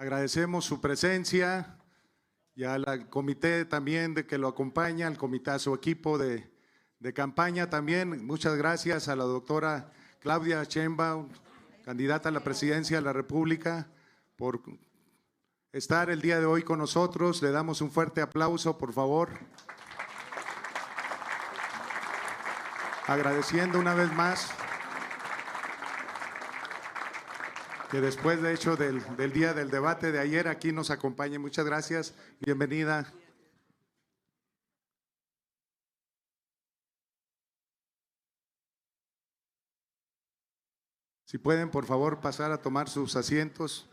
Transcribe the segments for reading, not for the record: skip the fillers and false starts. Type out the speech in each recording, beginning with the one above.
Agradecemos su presencia y al comité también de que lo acompaña, al comité, a su equipo de campaña también. Muchas gracias a la doctora Claudia Sheinbaum, candidata a la presidencia de la República, por estar el día de hoy con nosotros. Le damos un fuerte aplauso, por favor. Agradeciendo una vez más que después, de hecho, del día del debate de ayer, aquí nos acompañe. Muchas gracias. Bienvenida. Si pueden, por favor, pasar a tomar sus asientos.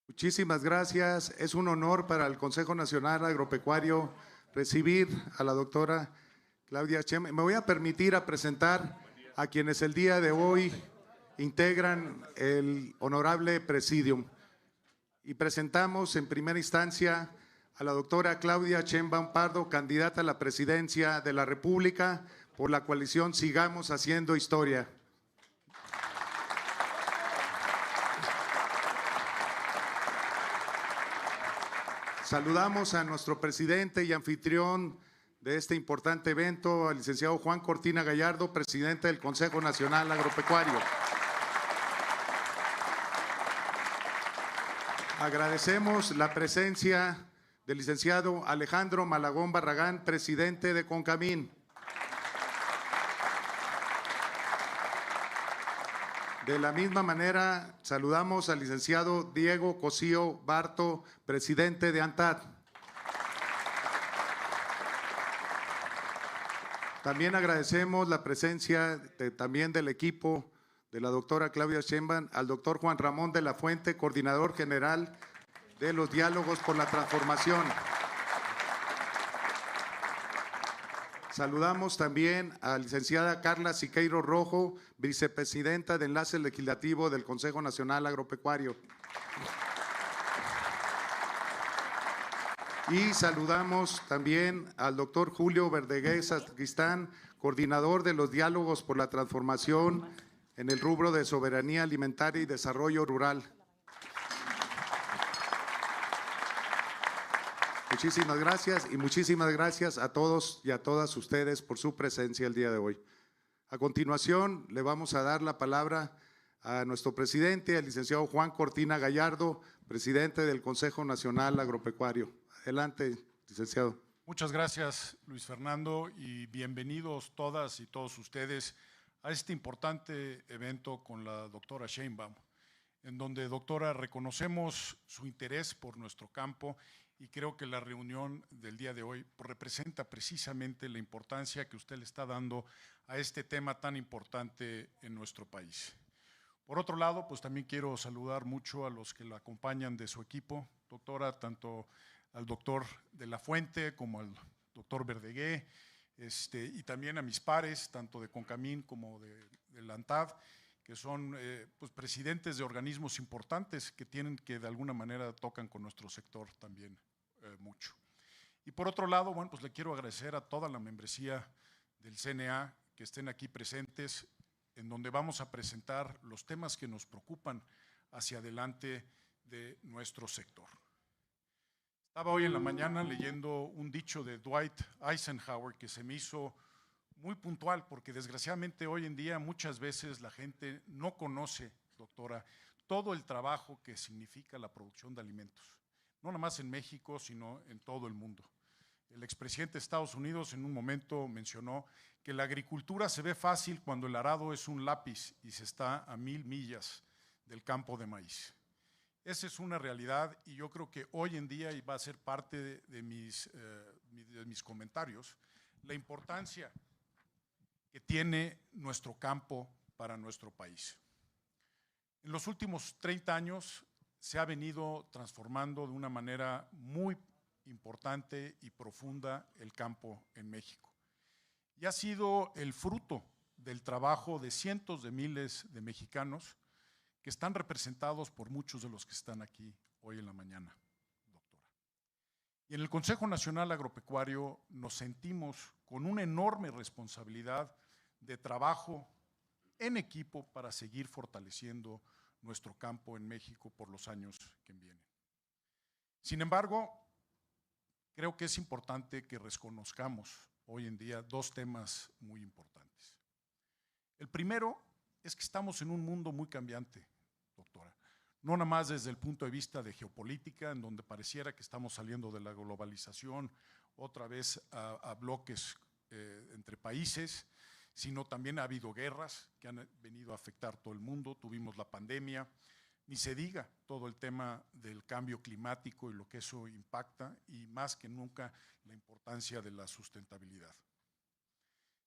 Muchísimas gracias. Es un honor para el Consejo Nacional Agropecuario recibir a la doctora Claudia Sheinbaum. Me voy a permitir presentar a quienes el día de hoy integran el honorable presidium. Y presentamos en primera instancia a la doctora Claudia Sheinbaum Pardo, candidata a la presidencia de la República por la coalición Sigamos Haciendo Historia. Saludamos a nuestro presidente y anfitrión de este importante evento, al licenciado Juan Cortina Gallardo, presidente del Consejo Nacional Agropecuario. Agradecemos la presencia del licenciado Alejandro Malagón Barragán, presidente de CONCAMIN. De la misma manera, saludamos al licenciado Diego Cosío Barto, presidente de ANTAD. También agradecemos la presencia también del equipo de la doctora Claudia Sheinbaum, al doctor Juan Ramón de la Fuente, coordinador general de los Diálogos por la Transformación. Saludamos también a la licenciada Carla Siqueiro Rojo, vicepresidenta de Enlace Legislativo del Consejo Nacional Agropecuario. Y saludamos también al doctor Julio Verdeguer Sacristán, coordinador de los Diálogos por la Transformación en el rubro de soberanía alimentaria y desarrollo rural. Muchísimas gracias y muchísimas gracias a todos y a todas ustedes por su presencia el día de hoy. A continuación, le vamos a dar la palabra a nuestro presidente, el licenciado Juan Cortina Gallardo, presidente del Consejo Nacional Agropecuario. Adelante, licenciado. Muchas gracias, Luis Fernando, y bienvenidos todas y todos ustedes a este importante evento con la doctora Sheinbaum, en donde, doctora, reconocemos su interés por nuestro campo y creo que la reunión del día de hoy representa precisamente la importancia que usted le está dando a este tema tan importante en nuestro país. Por otro lado, pues también quiero saludar mucho a los que la acompañan de su equipo, doctora, tanto al doctor de la Fuente como al doctor Verdeguer, y también a mis pares, tanto de CONCAMIN como de la ANTAD, que son pues, presidentes de organismos importantes que de alguna manera tocan con nuestro sector también mucho. Y por otro lado, bueno, pues le quiero agradecer a toda la membresía del CNA que estén aquí presentes, en donde vamos a presentar los temas que nos preocupan hacia adelante de nuestro sector. Estaba hoy en la mañana leyendo un dicho de Dwight Eisenhower que se me hizo muy puntual, porque desgraciadamente hoy en día muchas veces la gente no conoce, doctora, todo el trabajo que significa la producción de alimentos, no nada más en México, sino en todo el mundo. El expresidente de Estados Unidos en un momento mencionó que la agricultura se ve fácil cuando el arado es un lápiz y se está a 1000 millas del campo de maíz. Esa es una realidad y yo creo que hoy en día, y va a ser parte de mis comentarios, la importancia que tiene nuestro campo para nuestro país. En los últimos 30 años se ha venido transformando de una manera muy importante y profunda el campo en México. Y ha sido el fruto del trabajo de cientos de miles de mexicanos que están representados por muchos de los que están aquí hoy en la mañana, doctora. Y en el Consejo Nacional Agropecuario nos sentimos con una enorme responsabilidad de trabajo en equipo para seguir fortaleciendo nuestro campo en México por los años que vienen. Sin embargo, creo que es importante que reconozcamos hoy en día dos temas muy importantes. El primero es que estamos en un mundo muy cambiante, doctora. No nada más desde el punto de vista de geopolítica, en donde pareciera que estamos saliendo de la globalización otra vez a bloques entre países, sino también ha habido guerras que han venido a afectar todo el mundo, tuvimos la pandemia, ni se diga todo el tema del cambio climático y lo que eso impacta, y más que nunca la importancia de la sustentabilidad.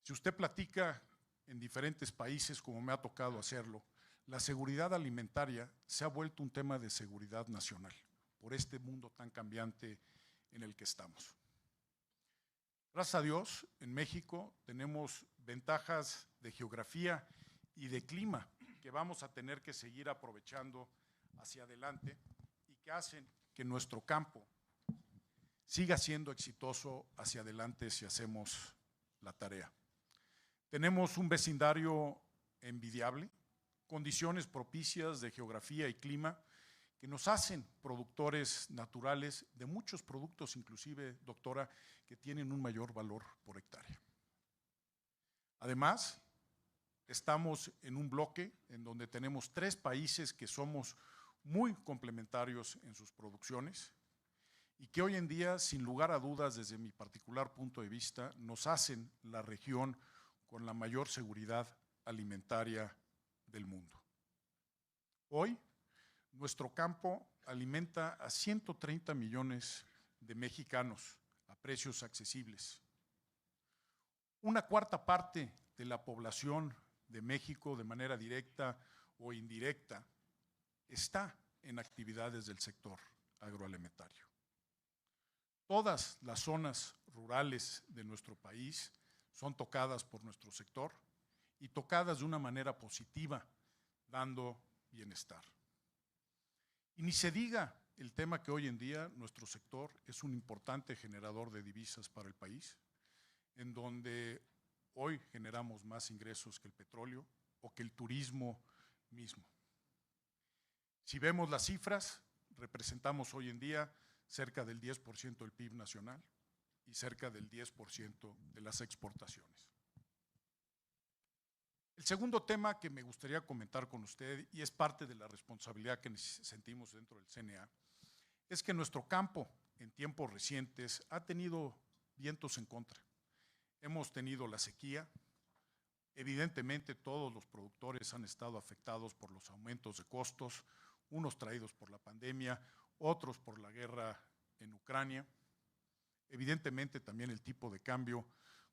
Si usted platica en diferentes países, como me ha tocado hacerlo, la seguridad alimentaria se ha vuelto un tema de seguridad nacional, por este mundo tan cambiante en el que estamos. Gracias a Dios, en México tenemos ventajas de geografía y de clima que vamos a tener que seguir aprovechando hacia adelante y que hacen que nuestro campo siga siendo exitoso hacia adelante si hacemos la tarea. Tenemos un vecindario envidiable, condiciones propicias de geografía y clima que nos hacen productores naturales de muchos productos, inclusive, doctora, que tienen un mayor valor por hectárea. Además, estamos en un bloque en donde tenemos 3 países que somos muy complementarios en sus producciones y que hoy en día, sin lugar a dudas, desde mi particular punto de vista, nos hacen la región con la mayor seguridad alimentaria del mundo. Hoy, nuestro campo alimenta a 130 millones de mexicanos a precios accesibles. Una cuarta parte de la población de México, de manera directa o indirecta, está en actividades del sector agroalimentario. Todas las zonas rurales de nuestro país son tocadas por nuestro sector y tocadas de una manera positiva, dando bienestar. Y ni se diga el tema que hoy en día nuestro sector es un importante generador de divisas para el país, en donde hoy generamos más ingresos que el petróleo o que el turismo mismo. Si vemos las cifras, representamos hoy en día cerca del 10% del PIB nacional y cerca del 10% de las exportaciones. El segundo tema que me gustaría comentar con usted, y es parte de la responsabilidad que sentimos dentro del CNA, es que nuestro campo en tiempos recientes ha tenido vientos en contra. Hemos tenido la sequía, evidentemente todos los productores han estado afectados por los aumentos de costos, unos traídos por la pandemia, otros por la guerra en Ucrania. Evidentemente también el tipo de cambio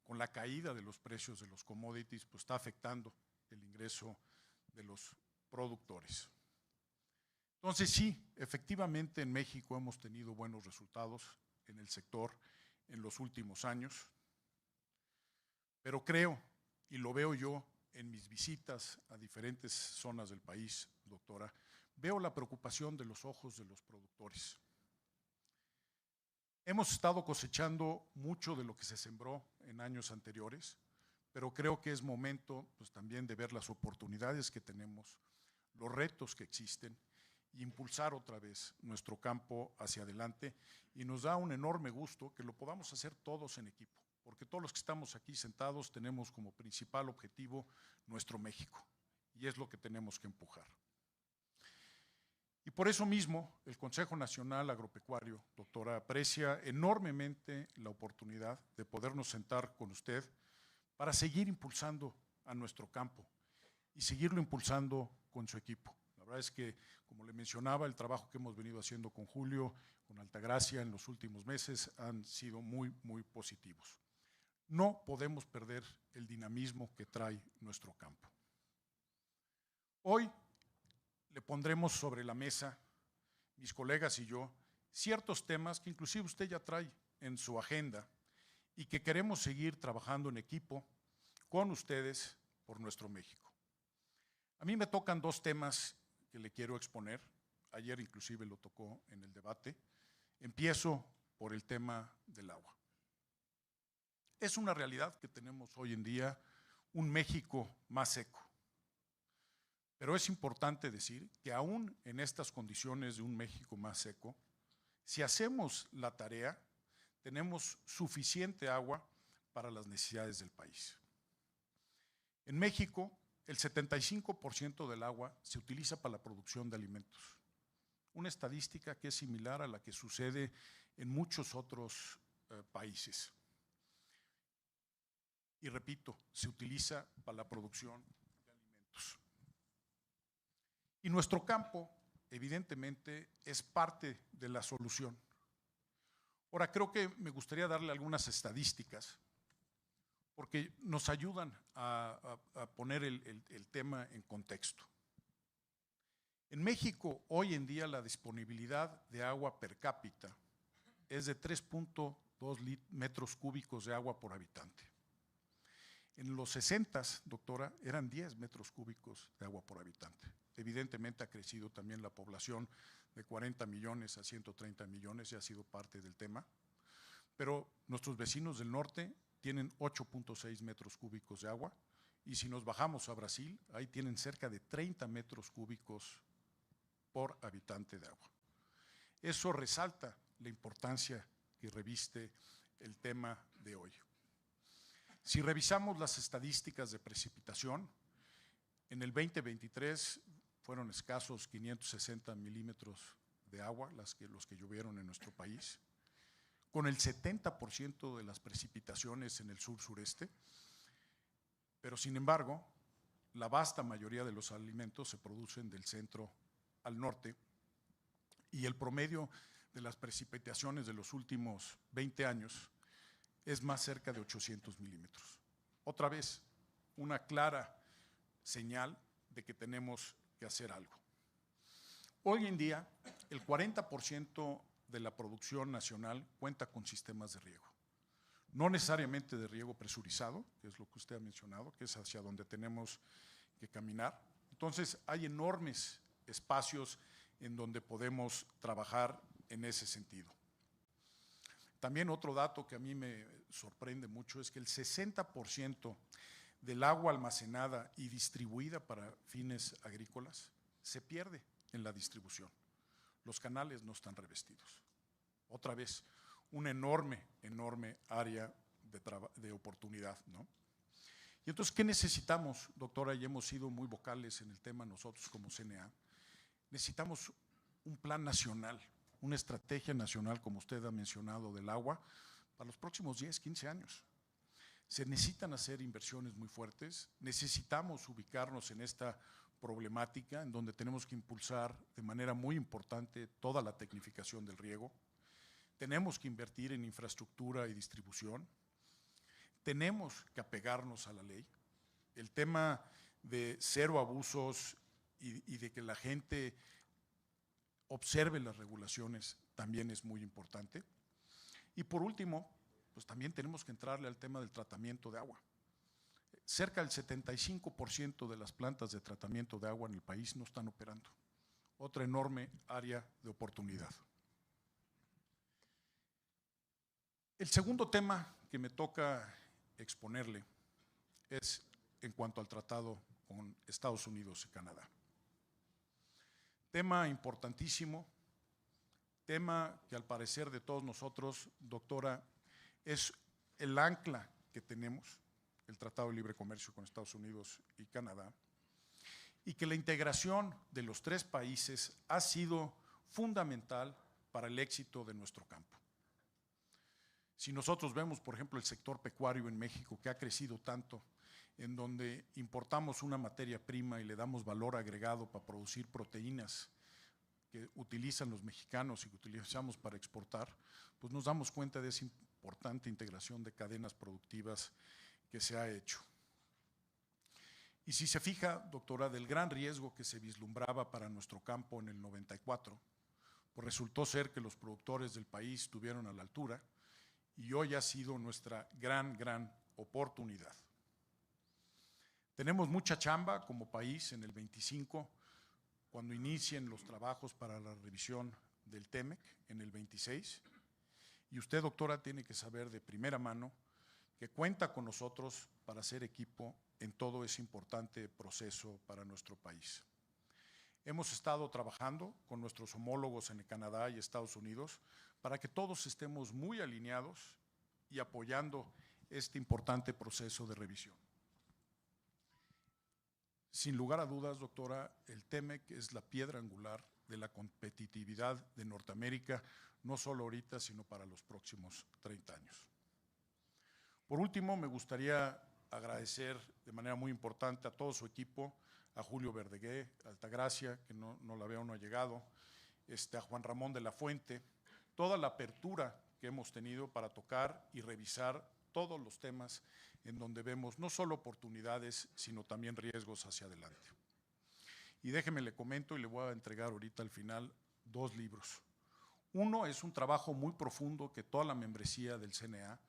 con la caída de los precios de los commodities, pues está afectando el ingreso de los productores. Entonces sí, efectivamente en México hemos tenido buenos resultados en el sector en los últimos años, pero creo, y lo veo yo en mis visitas a diferentes zonas del país, doctora, veo la preocupación de los ojos de los productores. Hemos estado cosechando mucho de lo que se sembró en años anteriores, pero creo que es momento pues, también de ver las oportunidades que tenemos, los retos que existen, e impulsar otra vez nuestro campo hacia adelante, y nos da un enorme gusto que lo podamos hacer todos en equipo, porque todos los que estamos aquí sentados tenemos como principal objetivo nuestro México, y es lo que tenemos que empujar. Y por eso mismo, el Consejo Nacional Agropecuario, doctora, aprecia enormemente la oportunidad de podernos sentar con usted para seguir impulsando a nuestro campo y seguirlo impulsando con su equipo. La verdad es que, como le mencionaba, el trabajo que hemos venido haciendo con Julio, con Altagracia en los últimos meses han sido muy, muy positivos. No podemos perder el dinamismo que trae nuestro campo. Hoy le pondremos sobre la mesa, mis colegas y yo, ciertos temas que inclusive usted ya trae en su agenda y que queremos seguir trabajando en equipo con ustedes por nuestro México. A mí me tocan dos temas que le quiero exponer. Ayer inclusive lo tocó en el debate. Empiezo por el tema del agua. Es una realidad que tenemos hoy en día un México más seco. Pero es importante decir que aún en estas condiciones de un México más seco, si hacemos la tarea, tenemos suficiente agua para las necesidades del país. En México, el 75% del agua se utiliza para la producción de alimentos. Una estadística que es similar a la que sucede en muchos otros países. Y repito, se utiliza para la producción de alimentos. Y nuestro campo, evidentemente, es parte de la solución. Ahora, creo que me gustaría darle algunas estadísticas, porque nos ayudan a poner el tema en contexto. En México, hoy en día, la disponibilidad de agua per cápita es de 3.2 metros cúbicos de agua por habitante. En los 60s, doctora, eran 10 metros cúbicos de agua por habitante. Evidentemente ha crecido también la población de 40 millones a 130 millones, ya ha sido parte del tema. Pero nuestros vecinos del norte tienen 8.6 metros cúbicos de agua, y si nos bajamos a Brasil, ahí tienen cerca de 30 metros cúbicos por habitante de agua. Eso resalta la importancia que reviste el tema de hoy. Si revisamos las estadísticas de precipitación, en el 2023 fueron escasos 560 milímetros de agua los que llovieron en nuestro país, con el 70% de las precipitaciones en el sur-sureste, pero sin embargo, la vasta mayoría de los alimentos se producen del centro al norte, y el promedio de las precipitaciones de los últimos 20 años es más cerca de 800 milímetros. Otra vez, una clara señal de que tenemos que hacer algo. Hoy en día, el 40% de la producción nacional cuenta con sistemas de riego. No necesariamente de riego presurizado, que es lo que usted ha mencionado, que es hacia donde tenemos que caminar. Entonces, hay enormes espacios en donde podemos trabajar en ese sentido. También otro dato que a mí me sorprende mucho es que el 60% del agua almacenada y distribuida para fines agrícolas se pierde en la distribución. Los canales no están revestidos. Otra vez, una enorme área de oportunidad, ¿no? Y entonces, ¿qué necesitamos, doctora? Y hemos sido muy vocales en el tema nosotros como CNA. Necesitamos un plan nacional, una estrategia nacional, como usted ha mencionado, del agua para los próximos 10, 15 años. Se necesitan hacer inversiones muy fuertes, necesitamos ubicarnos en esta problemática en donde tenemos que impulsar de manera muy importante toda la tecnificación del riego, tenemos que invertir en infraestructura y distribución, tenemos que apegarnos a la ley, el tema de cero abusos y de que la gente observe las regulaciones también es muy importante. Y por último, pues también tenemos que entrarle al tema del tratamiento de agua. Cerca del 75% de las plantas de tratamiento de agua en el país no están operando. Otra enorme área de oportunidad. El segundo tema que me toca exponerle es en cuanto al tratado con Estados Unidos y Canadá. Tema importantísimo, tema que al parecer de todos nosotros, doctora, es el ancla que tenemos, el Tratado de Libre Comercio con Estados Unidos y Canadá, y que la integración de los tres países ha sido fundamental para el éxito de nuestro campo. Si nosotros vemos, por ejemplo, el sector pecuario en México, que ha crecido tanto, en donde importamos una materia prima y le damos valor agregado para producir proteínas que utilizan los mexicanos y que utilizamos para exportar, pues nos damos cuenta de esa importante integración de cadenas productivas que se ha hecho. Y si se fija, doctora, del gran riesgo que se vislumbraba para nuestro campo en el 94, pues resultó ser que los productores del país estuvieron a la altura y hoy ha sido nuestra gran oportunidad. Tenemos mucha chamba como país en el 25, cuando inicien los trabajos para la revisión del TEMEC en el 26. Y usted, doctora, tiene que saber de primera mano que cuenta con nosotros para ser equipo en todo ese importante proceso para nuestro país. Hemos estado trabajando con nuestros homólogos en Canadá y Estados Unidos para que todos estemos muy alineados y apoyando este importante proceso de revisión. Sin lugar a dudas, doctora, el TEMEC es la piedra angular de la competitividad de Norteamérica, no solo ahorita, sino para los próximos 30 años. Por último, me gustaría agradecer de manera muy importante a todo su equipo, a Julio Verdegué, a Altagracia, que no la veo, no ha llegado, a Juan Ramón de la Fuente, toda la apertura que hemos tenido para tocar y revisar todos los temas en donde vemos no solo oportunidades, sino también riesgos hacia adelante. Y déjeme le comento y le voy a entregar ahorita al final 2 libros. Uno es un trabajo muy profundo que toda la membresía del CNA,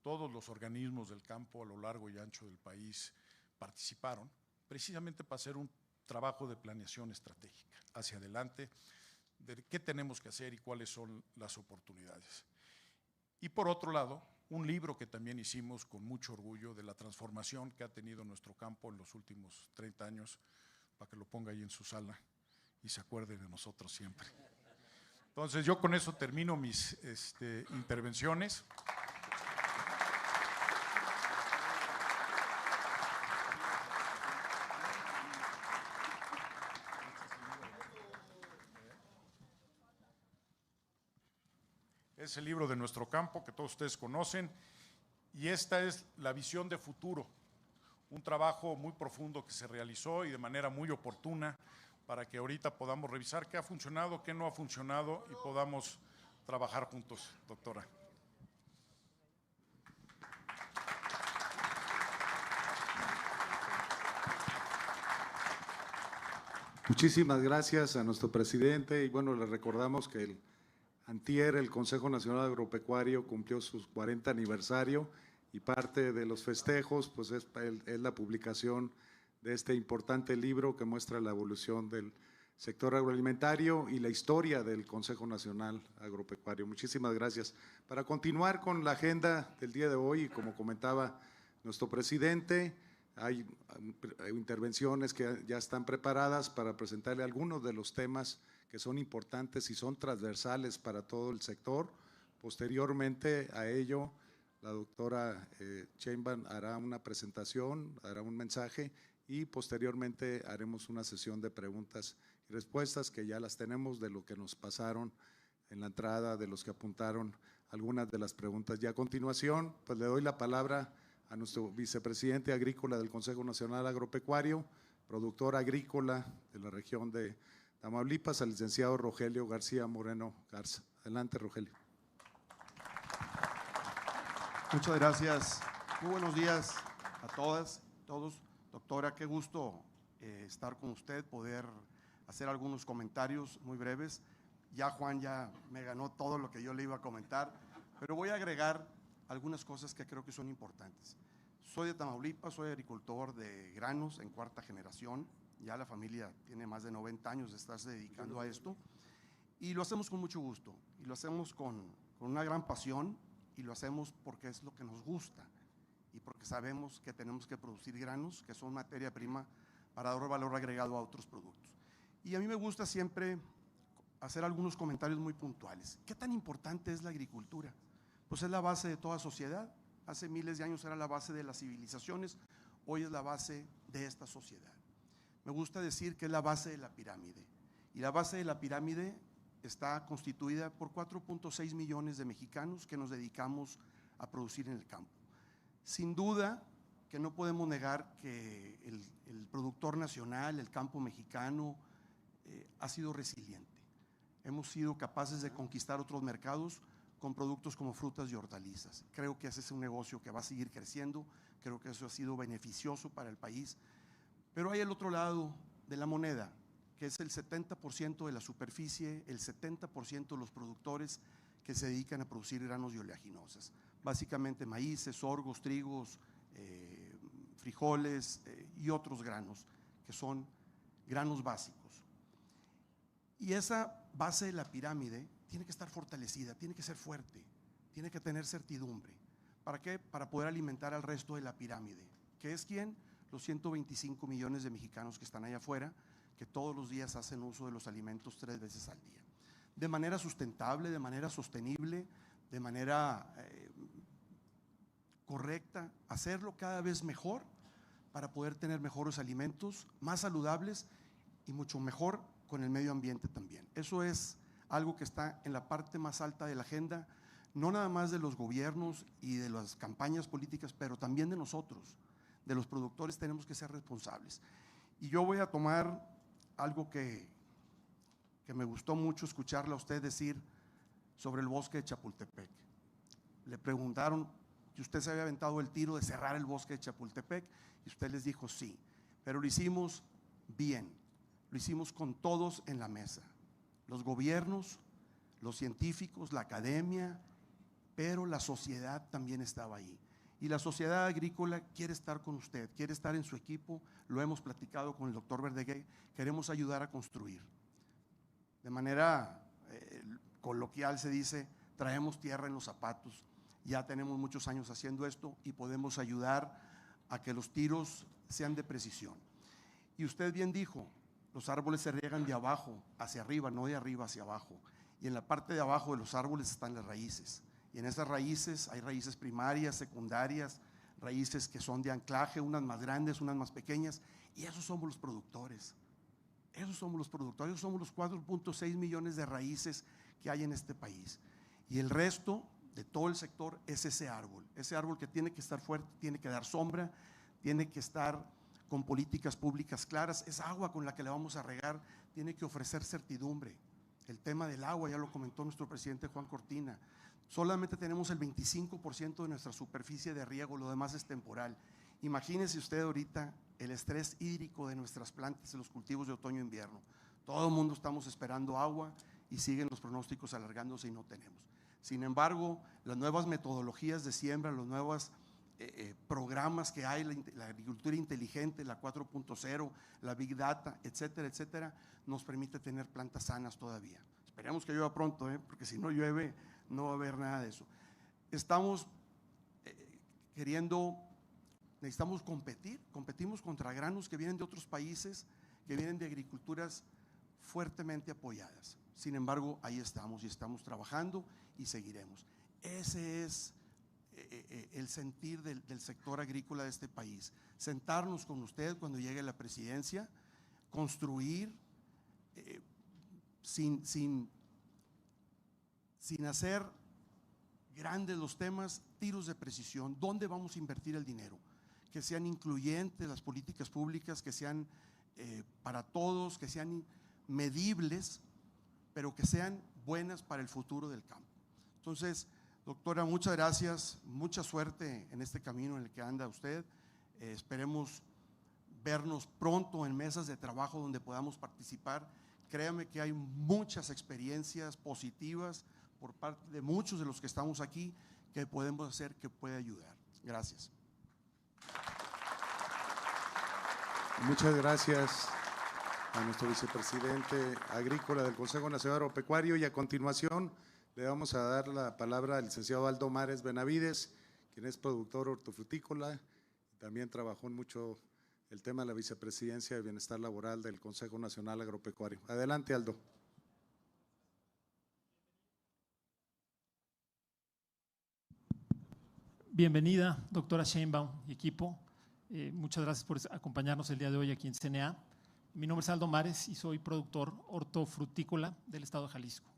todos los organismos del campo a lo largo y ancho del país participaron, precisamente para hacer un trabajo de planeación estratégica hacia adelante, de qué tenemos que hacer y cuáles son las oportunidades. Y por otro lado, un libro que también hicimos con mucho orgullo de la transformación que ha tenido nuestro campo en los últimos 30 años, para que lo ponga ahí en su sala y se acuerde de nosotros siempre. Entonces, yo con eso termino mis intervenciones. Es el libro de nuestro campo que todos ustedes conocen y esta es la visión de futuro, un trabajo muy profundo que se realizó y de manera muy oportuna para que ahorita podamos revisar qué ha funcionado, qué no ha funcionado y podamos trabajar juntos, doctora. Muchísimas gracias a nuestro presidente y bueno, le recordamos que antier el Consejo Nacional Agropecuario cumplió su 40 aniversario y parte de los festejos pues es la publicación de este importante libro que muestra la evolución del sector agroalimentario y la historia del Consejo Nacional Agropecuario. Muchísimas gracias. Para continuar con la agenda del día de hoy, como comentaba nuestro presidente, hay intervenciones que ya están preparadas para presentarle algunos de los temas que son importantes y son transversales para todo el sector. Posteriormente a ello, la doctora Sheinbaum hará una presentación, hará un mensaje y posteriormente haremos una sesión de preguntas y respuestas que ya las tenemos de lo que nos pasaron en la entrada, de los que apuntaron algunas de las preguntas. Y a continuación, pues le doy la palabra a nuestro vicepresidente agrícola del Consejo Nacional Agropecuario, productor agrícola de la región de Tamaulipas, al licenciado Rogelio García Moreno Garza. Adelante, Rogelio. Muchas gracias. Muy buenos días a todas, todos. Doctora, qué gusto estar con usted, poder hacer algunos comentarios muy breves. Ya Juan ya me ganó todo lo que yo le iba a comentar, pero voy a agregar algunas cosas que creo que son importantes. Soy de Tamaulipas, soy agricultor de granos en 4ª generación. Ya la familia tiene más de 90 años de estarse dedicando a esto y lo hacemos con mucho gusto y lo hacemos con una gran pasión y lo hacemos porque es lo que nos gusta y porque sabemos que tenemos que producir granos que son materia prima para dar valor agregado a otros productos. Y a mí me gusta siempre hacer algunos comentarios muy puntuales. ¿Qué tan importante es la agricultura? Pues es la base de toda sociedad. Hace miles de años era la base de las civilizaciones, hoy es la base de esta sociedad. Me gusta decir que es la base de la pirámide y la base de la pirámide está constituida por 4.6 millones de mexicanos que nos dedicamos a producir en el campo. Sin duda que no podemos negar que el productor nacional, el campo mexicano, ha sido resiliente. Hemos sido capaces de conquistar otros mercados con productos como frutas y hortalizas. Creo que ese es un negocio que va a seguir creciendo, creo que eso ha sido beneficioso para el país. Pero hay el otro lado de la moneda, que es el 70% de la superficie, el 70% de los productores que se dedican a producir granos y oleaginosas. Básicamente maíces, sorgos, trigos, frijoles y otros granos, que son granos básicos. Y esa base de la pirámide tiene que estar fortalecida, tiene que ser fuerte, tiene que tener certidumbre. ¿Para qué? Para poder alimentar al resto de la pirámide. ¿Qué es quién? Los 125 millones de mexicanos que están allá afuera, que todos los días hacen uso de los alimentos 3 veces al día. De manera sustentable, de manera sostenible, de manera correcta, hacerlo cada vez mejor para poder tener mejores alimentos, más saludables y mucho mejor con el medio ambiente también. Eso es algo que está en la parte más alta de la agenda, no nada más de los gobiernos y de las campañas políticas, pero también de nosotros, de los productores. Tenemos que ser responsables. Y yo voy a tomar algo que me gustó mucho escucharle a usted decir sobre el bosque de Chapultepec. Le preguntaron si usted se había aventado el tiro de cerrar el bosque de Chapultepec y usted les dijo sí, pero lo hicimos bien, lo hicimos con todos en la mesa, los gobiernos, los científicos, la academia, pero la sociedad también estaba ahí. Y la sociedad agrícola quiere estar con usted, quiere estar en su equipo, lo hemos platicado con el doctor Verdeguer, queremos ayudar a construir. De manera coloquial se dice, traemos tierra en los zapatos, ya tenemos muchos años haciendo esto y podemos ayudar a que los tiros sean de precisión. Y usted bien dijo, los árboles se riegan de abajo hacia arriba, no de arriba hacia abajo. Y en la parte de abajo de los árboles están las raíces. Y en esas raíces hay raíces primarias, secundarias, raíces que son de anclaje, unas más grandes, unas más pequeñas. Y esos somos los productores. Esos somos los productores, esos somos los 4.6 millones de raíces que hay en este país. Y el resto de todo el sector es ese árbol que tiene que estar fuerte, tiene que dar sombra, tiene que estar con políticas públicas claras. Esa agua con la que le vamos a regar tiene que ofrecer certidumbre. El tema del agua ya lo comentó nuestro presidente Juan Cortina. Solamente tenemos el 25% de nuestra superficie de riego, lo demás es temporal. Imagínese usted ahorita el estrés hídrico de nuestras plantas, de los cultivos de otoño e invierno. Todo el mundo estamos esperando agua y siguen los pronósticos alargándose y no tenemos. Sin embargo, las nuevas metodologías de siembra, los nuevos programas que hay, la agricultura inteligente, la 4.0, la Big Data, etcétera, etcétera, nos permite tener plantas sanas todavía. Esperemos que llueva pronto, porque si no llueve no va a haber nada de eso. Estamos necesitamos competimos contra granos que vienen de otros países, que vienen de agriculturas fuertemente apoyadas. Sin embargo, ahí estamos y estamos trabajando y seguiremos. Ese es el sentir del sector agrícola de este país. Sentarnos con usted cuando llegue la presidencia, construir sin hacer grandes los temas, tiros de precisión. ¿Dónde vamos a invertir el dinero? Que sean incluyentes las políticas públicas, que sean para todos, que sean medibles, pero que sean buenas para el futuro del campo. Entonces, doctora, muchas gracias, mucha suerte en este camino en el que anda usted. Esperemos vernos pronto en mesas de trabajo donde podamos participar. Créame que hay muchas experiencias positivas por parte de muchos de los que estamos aquí que podemos hacer, que puede ayudar. Gracias. Muchas gracias a nuestro vicepresidente agrícola del Consejo Nacional Agropecuario, y a continuación le vamos a dar la palabra al licenciado Aldo Mares Benavides, quien es productor hortofrutícola y también trabajó mucho el tema de la vicepresidencia de Bienestar Laboral del Consejo Nacional Agropecuario. Adelante, Aldo. Bienvenida, doctora Sheinbaum y equipo. Muchas gracias por acompañarnos el día de hoy aquí en CNA. Mi nombre es Aldo Mares y soy productor hortofrutícola del estado de Jalisco.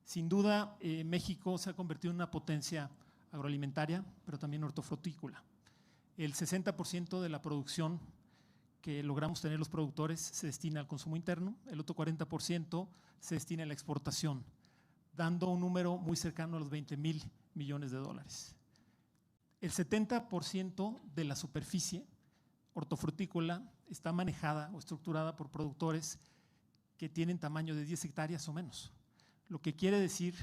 Sin duda, México se ha convertido en una potencia agroalimentaria, pero también hortofrutícola. El 60% de la producción que logramos tener los productores se destina al consumo interno, el otro 40% se destina a la exportación, dando un número muy cercano a los 20,000 millones de dólares. El 70% de la superficie hortofrutícola está manejada o estructurada por productores que tienen tamaño de 10 hectáreas o menos, lo que quiere decir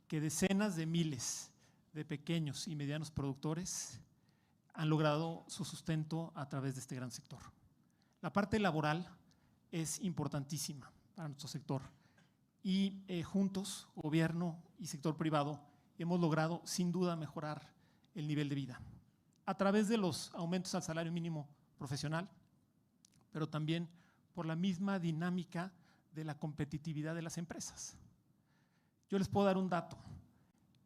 que decenas de miles de pequeños y medianos productores han logrado su sustento a través de este gran sector. La parte laboral es importantísima para nuestro sector y juntos, gobierno y sector privado, hemos logrado sin duda mejorar el nivel de vida a través de los aumentos al salario mínimo profesional, pero también por la misma dinámica de la competitividad de las empresas. Yo les puedo dar un dato.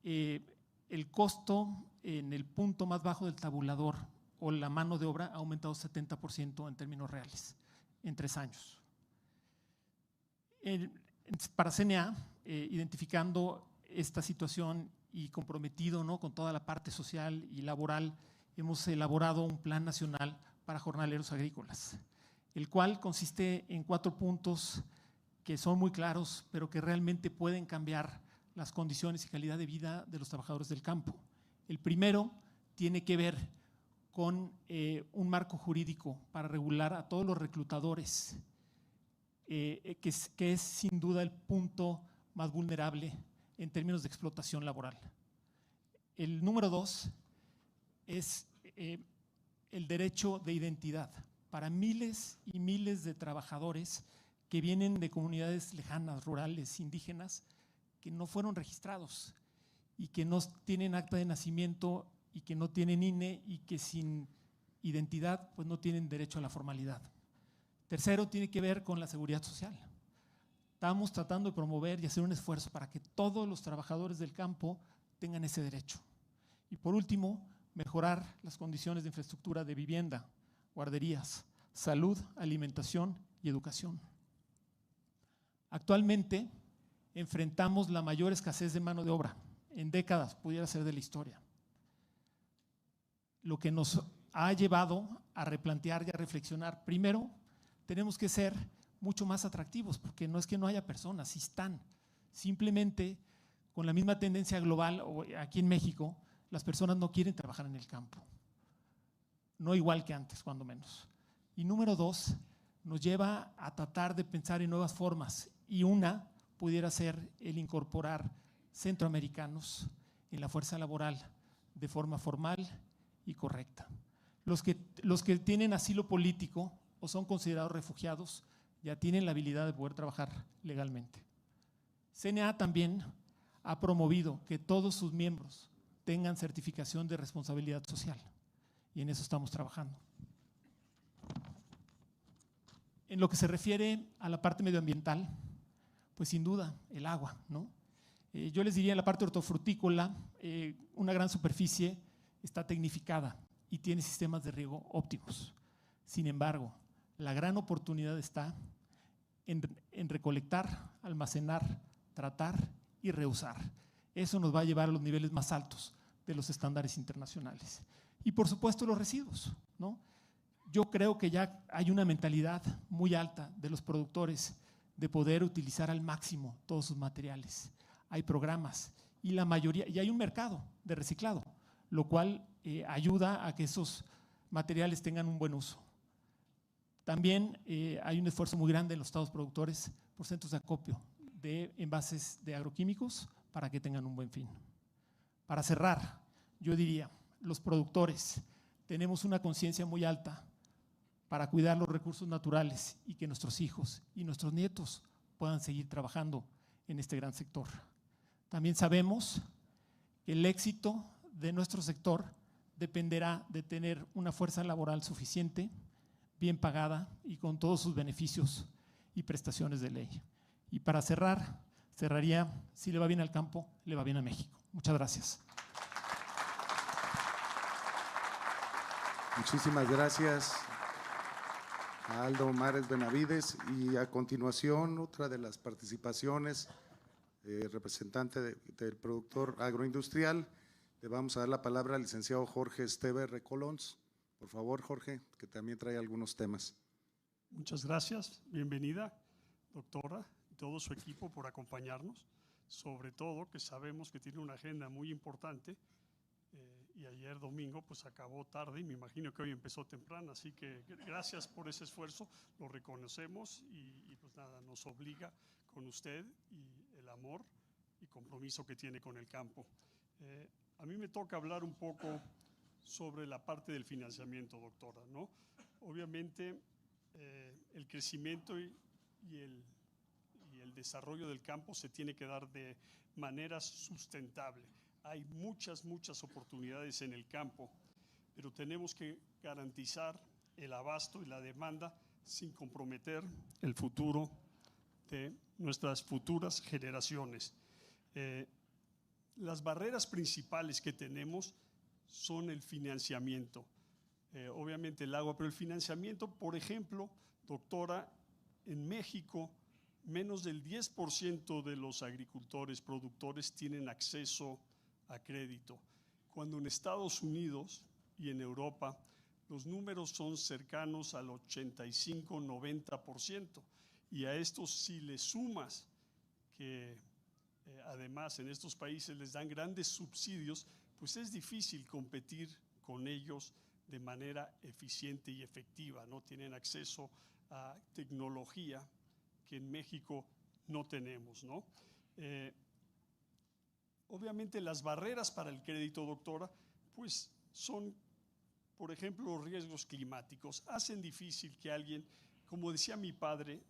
El costo en el punto más bajo del tabulador o la mano de obra ha aumentado 70% en términos reales en 3 años. Para CNA, identificando esta situación y comprometido, ¿no?, con toda la parte social y laboral, hemos elaborado un plan nacional para jornaleros agrícolas, el cual consiste en 4 puntos que son muy claros, pero que realmente pueden cambiar las condiciones y calidad de vida de los trabajadores del campo. El primero tiene que ver con un marco jurídico para regular a todos los reclutadores, que es sin duda el punto más vulnerable en términos de explotación laboral. El número 2 es el derecho de identidad para miles y miles de trabajadores que vienen de comunidades lejanas, rurales, indígenas, que no fueron registrados y que no tienen acta de nacimiento y que no tienen INE y que sin identidad pues no tienen derecho a la formalidad. Tercero, tiene que ver con la seguridad social. Estamos tratando de promover y hacer un esfuerzo para que todos los trabajadores del campo tengan ese derecho. Y por último, mejorar las condiciones de infraestructura de vivienda, guarderías, salud, alimentación y educación. Actualmente enfrentamos la mayor escasez de mano de obra en décadas, pudiera ser de la historia, lo que nos ha llevado a replantear y a reflexionar. Primero, tenemos que ser mucho más atractivos, porque no es que no haya personas, sí están. Simplemente, con la misma tendencia global, o aquí en México, las personas no quieren trabajar en el campo. No igual que antes, cuando menos. Y número 2, nos lleva a tratar de pensar en nuevas formas, y una pudiera ser el incorporar centroamericanos en la fuerza laboral de forma formal y correcta. Los que tienen asilo político o son considerados refugiados ya tienen la habilidad de poder trabajar legalmente. CNA también ha promovido que todos sus miembros tengan certificación de responsabilidad social y en eso estamos trabajando. En lo que se refiere a la parte medioambiental, pues sin duda el agua, ¿no? Yo les diría en la parte hortofrutícola, una gran superficie está tecnificada y tiene sistemas de riego óptimos. Sin embargo, la gran oportunidad está en recolectar, almacenar, tratar y reusar. Eso nos va a llevar a los niveles más altos de los estándares internacionales. Y por supuesto los residuos, ¿no? Yo creo que ya hay una mentalidad muy alta de los productores de poder utilizar al máximo todos sus materiales. Hay programas y la mayoría, y hay un mercado de reciclado, lo cual ayuda a que esos materiales tengan un buen uso. También hay un esfuerzo muy grande en los estados productores por centros de acopio de envases de agroquímicos para que tengan un buen fin. Para cerrar, yo diría, los productores tenemos una conciencia muy alta para cuidar los recursos naturales y que nuestros hijos y nuestros nietos puedan seguir trabajando en este gran sector. También sabemos que el éxito de nuestro sector dependerá de tener una fuerza laboral suficiente, bien pagada y con todos sus beneficios y prestaciones de ley. Y para cerrar, cerraría, si le va bien al campo, le va bien a México. Muchas gracias. Muchísimas gracias a Aldo Mares Benavides. Y a continuación, otra de las participaciones, representante del productor agroindustrial, le vamos a dar la palabra al licenciado Jorge Esteve Recolons. Por favor, Jorge, que también trae algunos temas. Muchas gracias. Bienvenida, doctora, y todo su equipo por acompañarnos. Sobre todo que sabemos que tiene una agenda muy importante y ayer domingo pues acabó tarde y me imagino que hoy empezó temprano, así que gracias por ese esfuerzo, lo reconocemos y pues nada, nos obliga con usted y el amor y compromiso que tiene con el campo. A mí me toca hablar un poco sobre la parte del financiamiento, doctora, ¿no? Obviamente el crecimiento y el desarrollo del campo se tiene que dar de manera sustentable. Hay muchas oportunidades en el campo, pero tenemos que garantizar el abasto y la demanda sin comprometer el futuro de nuestras futuras generaciones. Las barreras principales que tenemos son el financiamiento. Obviamente el agua, pero el financiamiento, por ejemplo, doctora, en México menos del 10% de los agricultores, productores tienen acceso a crédito, cuando en Estados Unidos y en Europa los números son cercanos al 85-90%. Y a esto si le sumas que además en estos países les dan grandes subsidios, pues es difícil competir con ellos de manera eficiente y efectiva. No tienen acceso a tecnología que en México no tenemos, ¿no? Obviamente las barreras para el crédito, doctora, pues son, por ejemplo, los riesgos climáticos. Hacen difícil que alguien, como decía mi padre,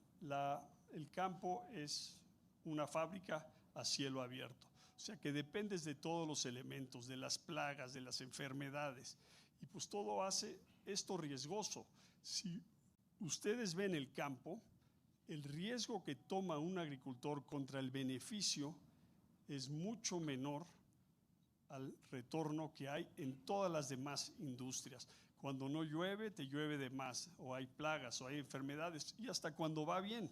el campo es una fábrica a cielo abierto. O sea que dependes de todos los elementos, de las plagas, de las enfermedades. Y pues todo hace esto riesgoso. Si ustedes ven el campo, el riesgo que toma un agricultor contra el beneficio es mucho menor al retorno que hay en todas las demás industrias. Cuando no llueve, te llueve de más, o hay plagas, o hay enfermedades, y hasta cuando va bien,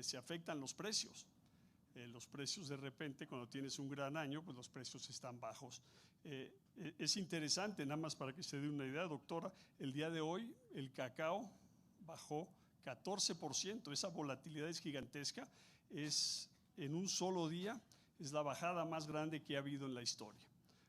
se afectan los precios. Los precios de repente, cuando tienes un gran año, pues los precios están bajos. Es interesante, nada más para que se dé una idea, doctora, el día de hoy el cacao bajó 14%, esa volatilidad es gigantesca, en un solo día es la bajada más grande que ha habido en la historia.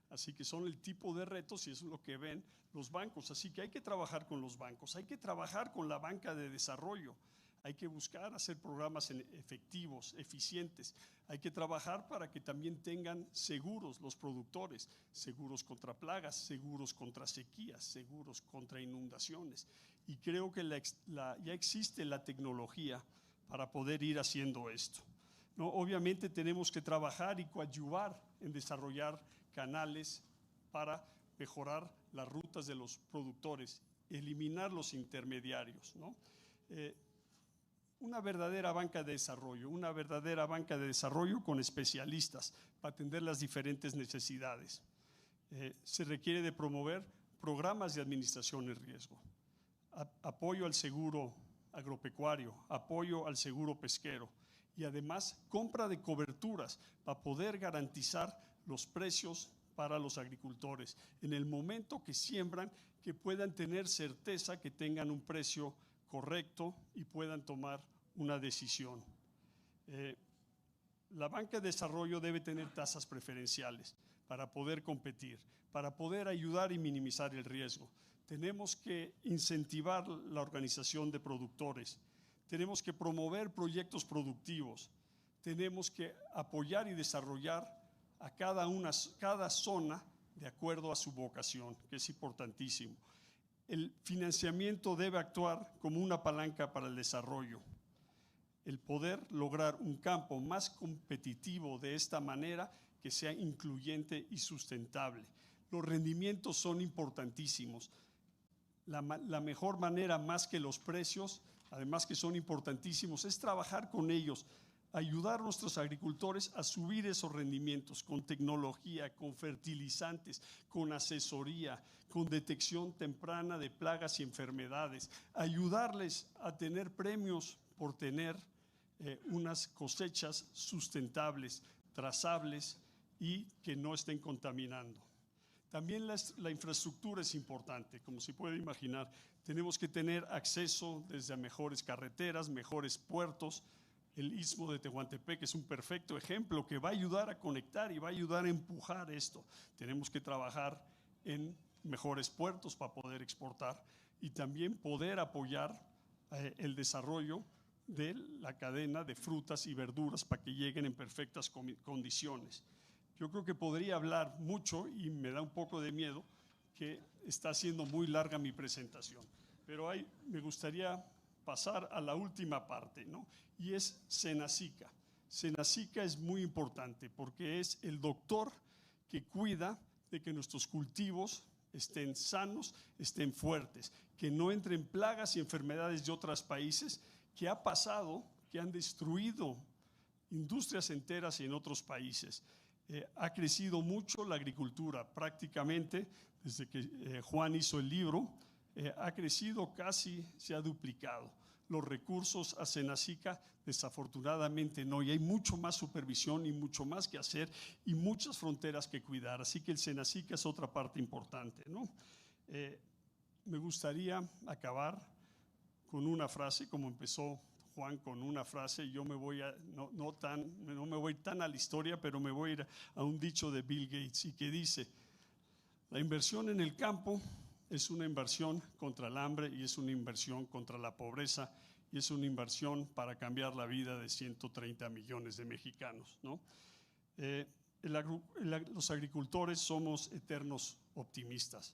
Así que son el tipo de retos y eso es lo que ven los bancos. Así que hay que trabajar con los bancos, hay que trabajar con la banca de desarrollo, hay que buscar hacer programas efectivos, eficientes. Hay que trabajar para que también tengan seguros los productores, seguros contra plagas, seguros contra sequías, seguros contra inundaciones. Y creo que ya existe la tecnología para poder ir haciendo esto, ¿no? Obviamente tenemos que trabajar y coadyuvar en desarrollar canales para mejorar las rutas de los productores, eliminar los intermediarios, ¿no? Una verdadera banca de desarrollo con especialistas para atender las diferentes necesidades. Se requiere de promover programas de administración de riesgo, apoyo al seguro agropecuario, apoyo al seguro pesquero y además compra de coberturas para poder garantizar los precios para los agricultores. En el momento que siembran, que puedan tener certeza que tengan un precio correcto y puedan tomar una decisión. La banca de desarrollo debe tener tasas preferenciales para poder competir, para poder ayudar y minimizar el riesgo. Tenemos que incentivar la organización de productores, tenemos que promover proyectos productivos, tenemos que apoyar y desarrollar a cada zona de acuerdo a su vocación, que es importantísimo. El financiamiento debe actuar como una palanca para el desarrollo. El poder lograr un campo más competitivo de esta manera que sea incluyente y sustentable. Los rendimientos son importantísimos. La mejor manera, más que los precios, además que son importantísimos, es trabajar con ellos, ayudar a nuestros agricultores a subir esos rendimientos con tecnología, con fertilizantes, con asesoría, con detección temprana de plagas y enfermedades, ayudarles a tener premios por tener unas cosechas sustentables, trazables y que no estén contaminando. También la infraestructura es importante, como se puede imaginar. Tenemos que tener acceso desde a mejores carreteras, mejores puertos. El Istmo de Tehuantepec es un perfecto ejemplo que va a ayudar a conectar y va a ayudar a empujar esto. Tenemos que trabajar en mejores puertos para poder exportar y también poder apoyar el desarrollo de la cadena de frutas y verduras para que lleguen en perfectas condiciones. Yo creo que podría hablar mucho y me da un poco de miedo que está siendo muy larga mi presentación, pero me gustaría pasar a la última parte, ¿no? Y es Senacica. Senacica es muy importante porque es el doctor que cuida de que nuestros cultivos estén sanos, estén fuertes, que no entren plagas y enfermedades de otros países que ha pasado, que han destruido industrias enteras en otros países. Ha crecido mucho la agricultura, prácticamente desde que Juan hizo el libro, ha crecido casi, se ha duplicado. Los recursos a Senacica desafortunadamente no, y hay mucho más supervisión y mucho más que hacer y muchas fronteras que cuidar, así que el Senacica es otra parte importante, ¿no? Me gustaría acabar con una frase, como empezó Juan con una frase. Yo me voy no me voy tan a la historia, pero me voy a ir a un dicho de Bill Gates y que dice: la inversión en el campo es una inversión contra el hambre y es una inversión contra la pobreza y es una inversión para cambiar la vida de 130 millones de mexicanos, ¿no? Los agricultores somos eternos optimistas.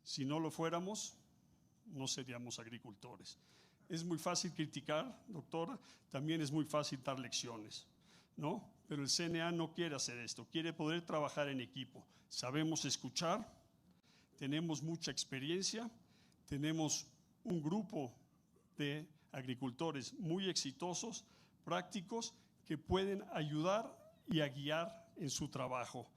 Si no lo fuéramos, no seríamos agricultores. Es muy fácil criticar, doctora, también es muy fácil dar lecciones, ¿no? Pero el CNA no quiere hacer esto, quiere poder trabajar en equipo. Sabemos escuchar, tenemos mucha experiencia, tenemos un grupo de agricultores muy exitosos, prácticos, que pueden ayudar y a guiar en su trabajo.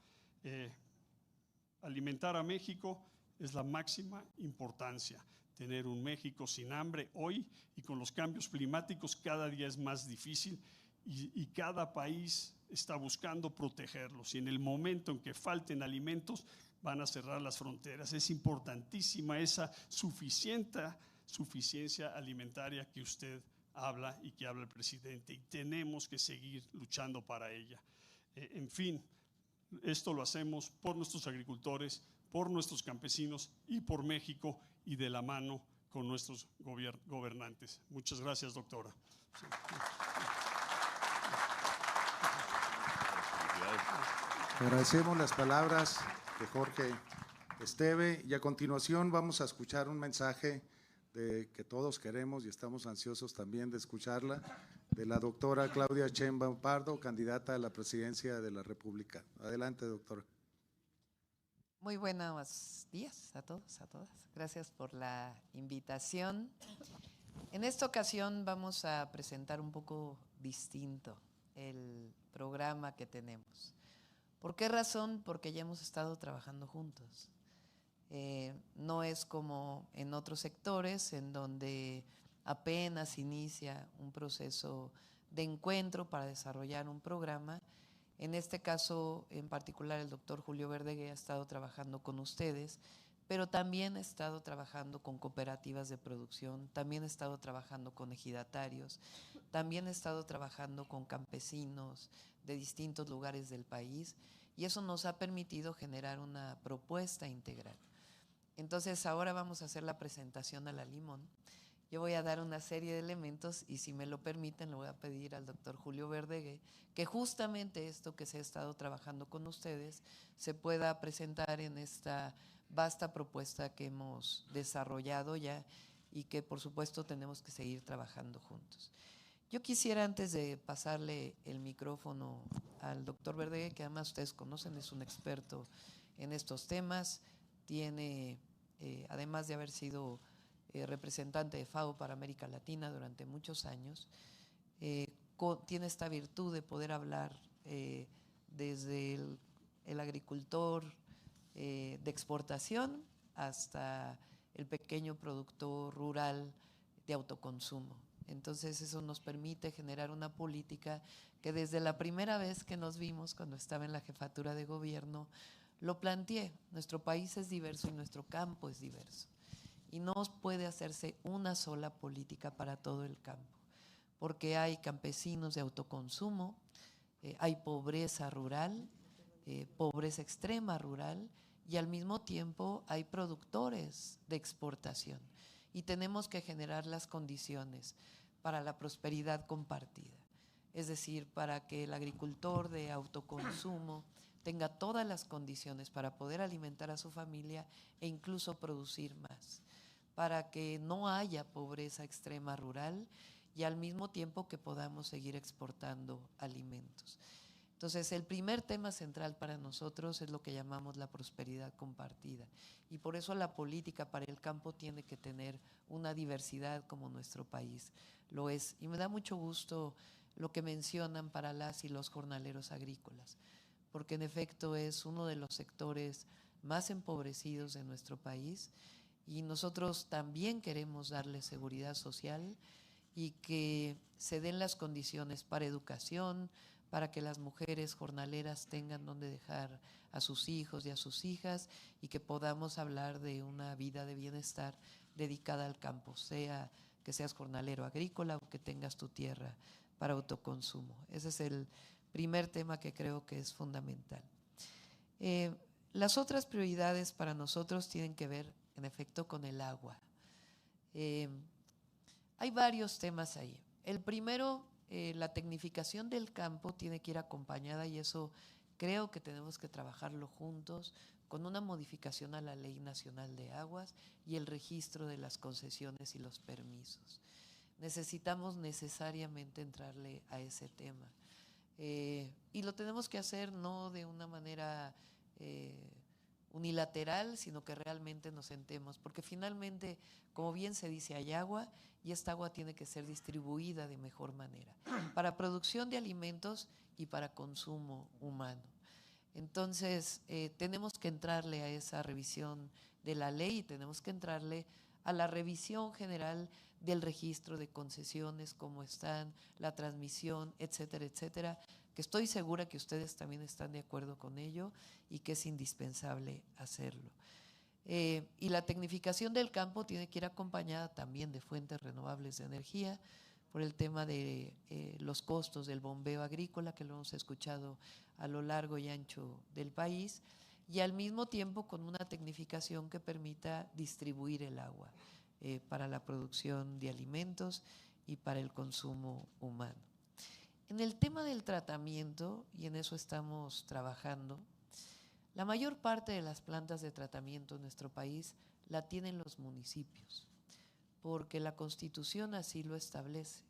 Alimentar a México es la máxima importancia. Tener un México sin hambre hoy y con los cambios climáticos cada día es más difícil y cada país está buscando protegerlos. Y en el momento en que falten alimentos van a cerrar las fronteras. Es importantísima esa suficiencia alimentaria que usted habla y que habla el presidente, y tenemos que seguir luchando para ella. En fin, esto lo hacemos por nuestros agricultores, por nuestros campesinos y por México, y de la mano con nuestros gobernantes. Muchas gracias, doctora. Sí. Agradecemos las palabras de Jorge Esteve y a continuación vamos a escuchar un mensaje que todos queremos y estamos ansiosos también de escucharla, de la doctora Claudia Sheinbaum Pardo, candidata a la presidencia de la República. Adelante, doctora. Muy buenos días a todos, a todas. Gracias por la invitación. En esta ocasión vamos a presentar un poco distinto el programa que tenemos. ¿Por qué razón? Porque ya hemos estado trabajando juntos. No es como en otros sectores en donde apenas inicia un proceso de encuentro para desarrollar un programa. En este caso en particular el doctor Julio Verdeguer ha estado trabajando con ustedes, pero también ha estado trabajando con cooperativas de producción, también ha estado trabajando con ejidatarios, también ha estado trabajando con campesinos de distintos lugares del país, y eso nos ha permitido generar una propuesta integral. Entonces ahora vamos a hacer la presentación a la limón. Yo voy a dar una serie de elementos y si me lo permiten le voy a pedir al doctor Julio Verdeguer que justamente esto que se ha estado trabajando con ustedes se pueda presentar en esta vasta propuesta que hemos desarrollado ya y que por supuesto tenemos que seguir trabajando juntos. Yo quisiera, antes de pasarle el micrófono al doctor Verdeguer, que además ustedes conocen, es un experto en estos temas, tiene, además de haber sido representante de FAO para América Latina durante muchos años, tiene esta virtud de poder hablar desde el agricultor de exportación hasta el pequeño productor rural de autoconsumo. Entonces eso nos permite generar una política que desde la primera vez que nos vimos, cuando estaba en la jefatura de gobierno, lo planteé. Nuestro país es diverso y nuestro campo es diverso. Y no puede hacerse una sola política para todo el campo, porque hay campesinos de autoconsumo, hay pobreza rural, pobreza extrema rural, y al mismo tiempo hay productores de exportación y tenemos que generar las condiciones para la prosperidad compartida. Es decir, para que el agricultor de autoconsumo tenga todas las condiciones para poder alimentar a su familia e incluso producir más, para que no haya pobreza extrema rural y al mismo tiempo que podamos seguir exportando alimentos. Entonces, el primer tema central para nosotros es lo que llamamos la prosperidad compartida y por eso la política para el campo tiene que tener una diversidad como nuestro país lo es. Y me da mucho gusto lo que mencionan para las y los jornaleros agrícolas, porque en efecto es uno de los sectores más empobrecidos de nuestro país y nosotros también queremos darle seguridad social y que se den las condiciones para educación, para que las mujeres jornaleras tengan donde dejar a sus hijos y a sus hijas y que podamos hablar de una vida de bienestar dedicada al campo, sea que seas jornalero agrícola o que tengas tu tierra para autoconsumo. Ese es el primer tema que creo que es fundamental. Las otras prioridades para nosotros tienen que ver, en efecto, con el agua. Hay varios temas ahí. El primero, la tecnificación del campo tiene que ir acompañada y eso creo que tenemos que trabajarlo juntos con una modificación a la Ley Nacional de Aguas y el registro de las concesiones y los permisos. Necesitamos necesariamente entrarle a ese tema. Y lo tenemos que hacer no de una manera unilateral, sino que realmente nos sentemos, porque finalmente, como bien se dice, hay agua y esta agua tiene que ser distribuida de mejor manera, para producción de alimentos y para consumo humano. Entonces, tenemos que entrarle a esa revisión de la ley y tenemos que entrarle a la revisión general del registro de concesiones, cómo están, la transmisión, etcétera, etcétera, que estoy segura que ustedes también están de acuerdo con ello y que es indispensable hacerlo. Y la tecnificación del campo tiene que ir acompañada también de fuentes renovables de energía, por el tema de los costos del bombeo agrícola, que lo hemos escuchado a lo largo y ancho del país, y al mismo tiempo con una tecnificación que permita distribuir el agua para la producción de alimentos y para el consumo humano. En el tema del tratamiento, y en eso estamos trabajando, la mayor parte de las plantas de tratamiento en nuestro país la tienen los municipios, porque la Constitución así lo establece.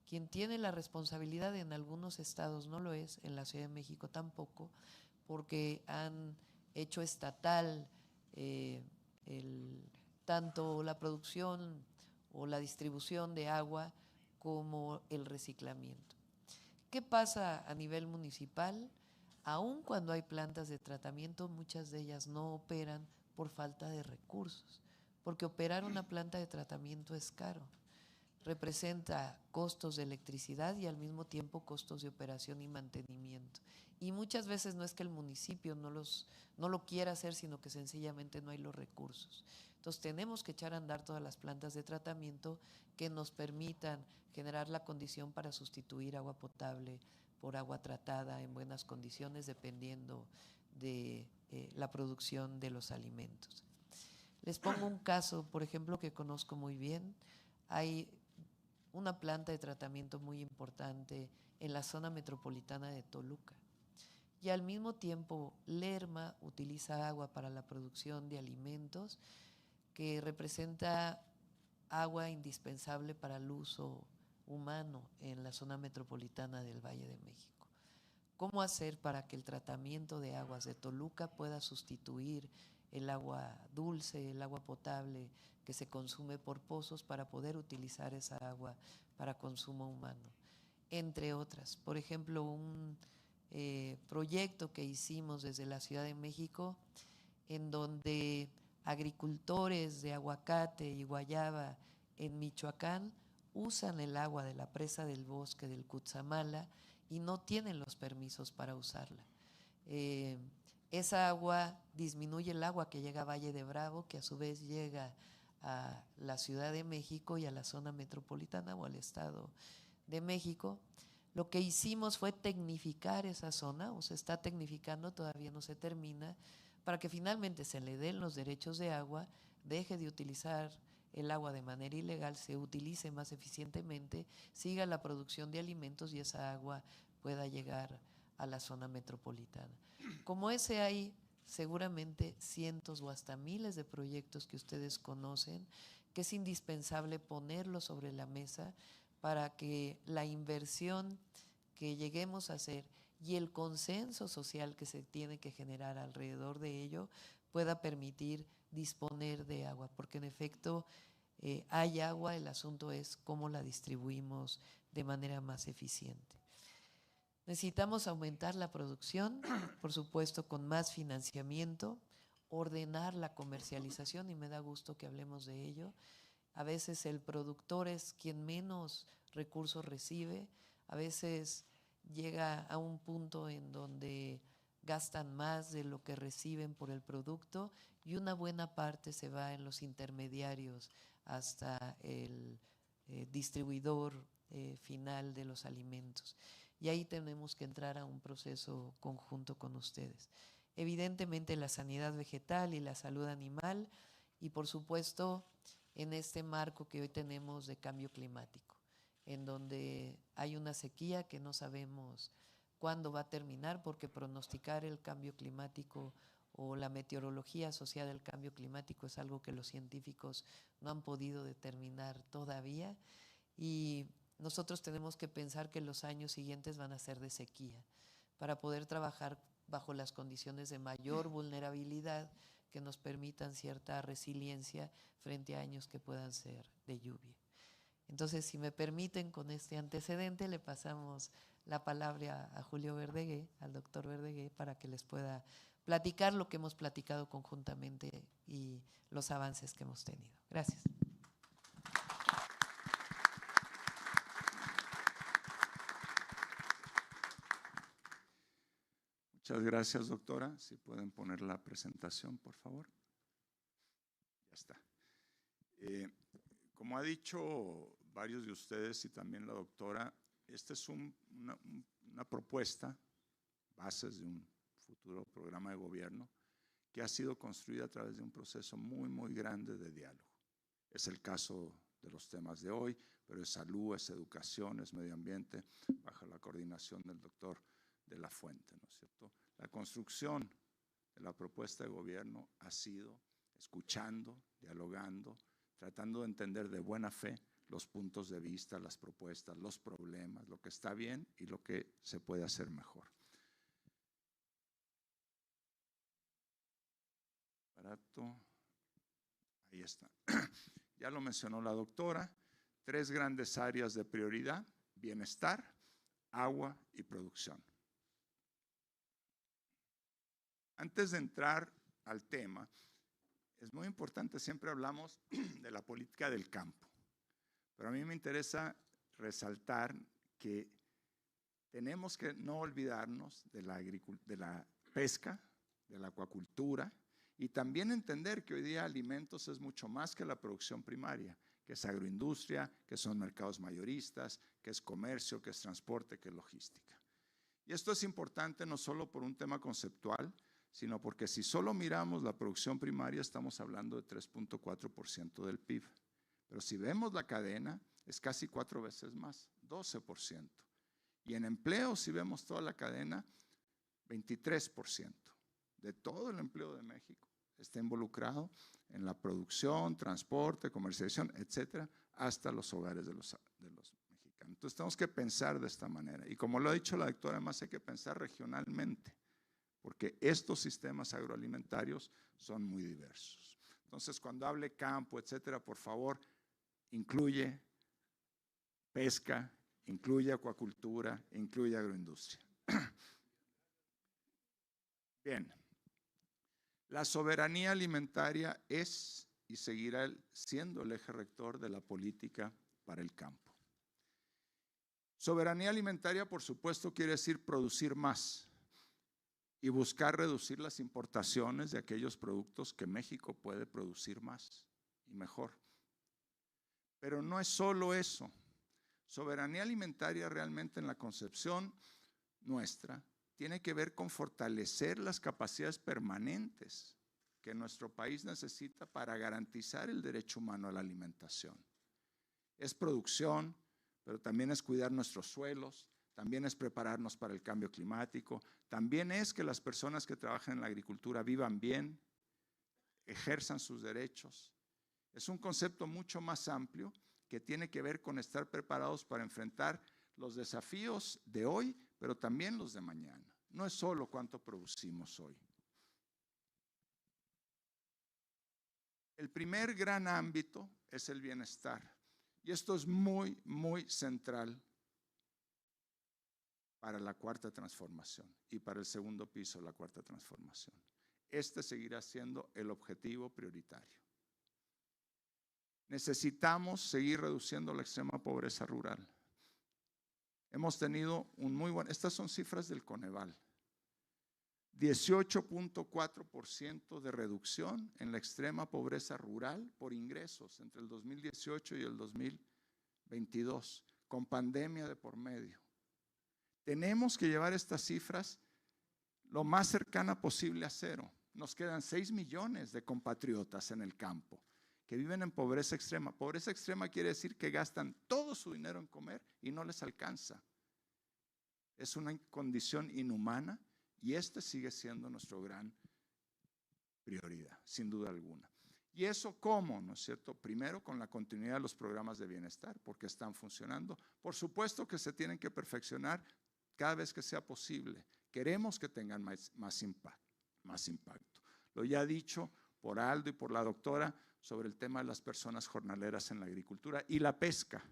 Quien tiene la responsabilidad en algunos estados no lo es, en la Ciudad de México tampoco, porque han hecho estatal tanto la producción o la distribución de agua como el reciclamiento. ¿Qué pasa a nivel municipal? Aun cuando hay plantas de tratamiento, muchas de ellas no operan por falta de recursos, porque operar una planta de tratamiento es caro. Representa costos de electricidad y al mismo tiempo costos de operación y mantenimiento. Y muchas veces no es que el municipio no lo quiera hacer, sino que sencillamente no hay los recursos. Entonces tenemos que echar a andar todas las plantas de tratamiento que nos permitan generar la condición para sustituir agua potable por agua tratada en buenas condiciones, dependiendo de la producción de los alimentos. Les pongo un caso, por ejemplo, que conozco muy bien. Hay una planta de tratamiento muy importante en la zona metropolitana de Toluca. Y al mismo tiempo, Lerma utiliza agua para la producción de alimentos que representa agua indispensable para el uso humano en la zona metropolitana del Valle de México. ¿Cómo hacer para que el tratamiento de aguas de Toluca pueda sustituir el agua dulce, el agua potable que se consume por pozos para poder utilizar esa agua para consumo humano? Entre otras, por ejemplo, un proyecto que hicimos desde la Ciudad de México en donde agricultores de aguacate y guayaba en Michoacán usan el agua de la presa del bosque del Cutzamala y no tienen los permisos para usarla. Esa agua disminuye el agua que llega a Valle de Bravo, que a su vez llega a la Ciudad de México y a la zona metropolitana o al Estado de México. Lo que hicimos fue tecnificar esa zona, o se está tecnificando, todavía no se termina, para que finalmente se le den los derechos de agua, deje de utilizar el agua de manera ilegal, se utilice más eficientemente, siga la producción de alimentos y esa agua pueda llegar a la zona metropolitana. Como ese hay seguramente cientos o hasta miles de proyectos que ustedes conocen, que es indispensable ponerlos sobre la mesa para que la inversión que lleguemos a hacer y el consenso social que se tiene que generar alrededor de ello pueda permitir disponer de agua, porque en efecto hay agua, el asunto es cómo la distribuimos de manera más eficiente. Necesitamos aumentar la producción, por supuesto con más financiamiento, ordenar la comercialización, y me da gusto que hablemos de ello. A veces el productor es quien menos recursos recibe, a veces llega a un punto en donde gastan más de lo que reciben por el producto y una buena parte se va en los intermediarios hasta el distribuidor final de los alimentos. Y ahí tenemos que entrar a un proceso conjunto con ustedes. Evidentemente la sanidad vegetal y la salud animal y por supuesto en este marco que hoy tenemos de cambio climático, en donde hay una sequía que no sabemos cuándo va a terminar, porque pronosticar el cambio climático o la meteorología asociada al cambio climático es algo que los científicos no han podido determinar todavía, y nosotros tenemos que pensar que los años siguientes van a ser de sequía para poder trabajar bajo las condiciones de mayor vulnerabilidad que nos permitan cierta resiliencia frente a años que puedan ser de lluvia. Entonces, si me permiten, con este antecedente le pasamos la palabra a Julio Verdegué, al doctor Verdegué, para que les pueda platicar lo que hemos platicado conjuntamente y los avances que hemos tenido. Gracias. Muchas gracias, doctora. Si pueden poner la presentación, por favor. Ya está. Como ha dicho varios de ustedes y también la doctora, esta es una propuesta, bases de un futuro programa de gobierno, que ha sido construida a través de un proceso muy, muy grande de diálogo. Es el caso de los temas de hoy, pero es salud, es educación, es medio ambiente, bajo la coordinación del doctor de la Fuente, ¿no es cierto? La construcción de la propuesta de gobierno ha sido escuchando, dialogando, tratando de entender de buena fe los puntos de vista, las propuestas, los problemas, lo que está bien y lo que se puede hacer mejor. Ahí está. Ya lo mencionó la doctora, 3 grandes áreas de prioridad: bienestar, agua y producción. Antes de entrar al tema, es muy importante, siempre hablamos de la política del campo, pero a mí me interesa resaltar que tenemos que no olvidarnos de la pesca, de la acuacultura, y también entender que hoy día alimentos es mucho más que la producción primaria, que es agroindustria, que son mercados mayoristas, que es comercio, que es transporte, que es logística. Y esto es importante no solo por un tema conceptual, sino porque si solo miramos la producción primaria estamos hablando de 3.4% del PIB. Pero si vemos la cadena es casi 4 veces más, 12%. Y en empleo, si vemos toda la cadena, 23% de todo el empleo de México está involucrado en la producción, transporte, comercialización, etcétera, hasta los hogares de los mexicanos. Entonces tenemos que pensar de esta manera. Y como lo ha dicho la doctora, además hay que pensar regionalmente, porque estos sistemas agroalimentarios son muy diversos. Entonces, cuando hable campo, etcétera, por favor, incluye pesca, incluye acuacultura, incluye agroindustria. Bien, la soberanía alimentaria es y seguirá siendo el eje rector de la política para el campo. Soberanía alimentaria, por supuesto, quiere decir producir más y buscar reducir las importaciones de aquellos productos que México puede producir más y mejor. Pero no es solo eso. Soberanía alimentaria realmente en la concepción nuestra tiene que ver con fortalecer las capacidades permanentes que nuestro país necesita para garantizar el derecho humano a la alimentación. Es producción, pero también es cuidar nuestros suelos, también es prepararnos para el cambio climático, también es que las personas que trabajan en la agricultura vivan bien, ejerzan sus derechos. Es un concepto mucho más amplio que tiene que ver con estar preparados para enfrentar los desafíos de hoy, pero también los de mañana. No es solo cuánto producimos hoy. El primer gran ámbito es el bienestar. Y esto es muy, muy central para la cuarta transformación y para el segundo piso de la cuarta transformación. Este seguirá siendo el objetivo prioritario. Necesitamos seguir reduciendo la extrema pobreza rural. Hemos tenido un muy buen, estas son cifras del Coneval, 18.4% de reducción en la extrema pobreza rural por ingresos entre el 2018 y el 2022, con pandemia de por medio. Tenemos que llevar estas cifras lo más cercana posible a cero. Nos quedan 6 millones de compatriotas en el campo que viven en pobreza extrema. Pobreza extrema quiere decir que gastan todo su dinero en comer y no les alcanza. Es una condición inhumana y este sigue siendo nuestra gran prioridad, sin duda alguna. ¿Y eso cómo? ¿No es cierto? Primero, con la continuidad de los programas de bienestar, porque están funcionando. Por supuesto que se tienen que perfeccionar cada vez que sea posible. Queremos que tengan más impacto. Lo ya dicho por Aldo y por la doctora sobre el tema de las personas jornaleras en la agricultura y la pesca,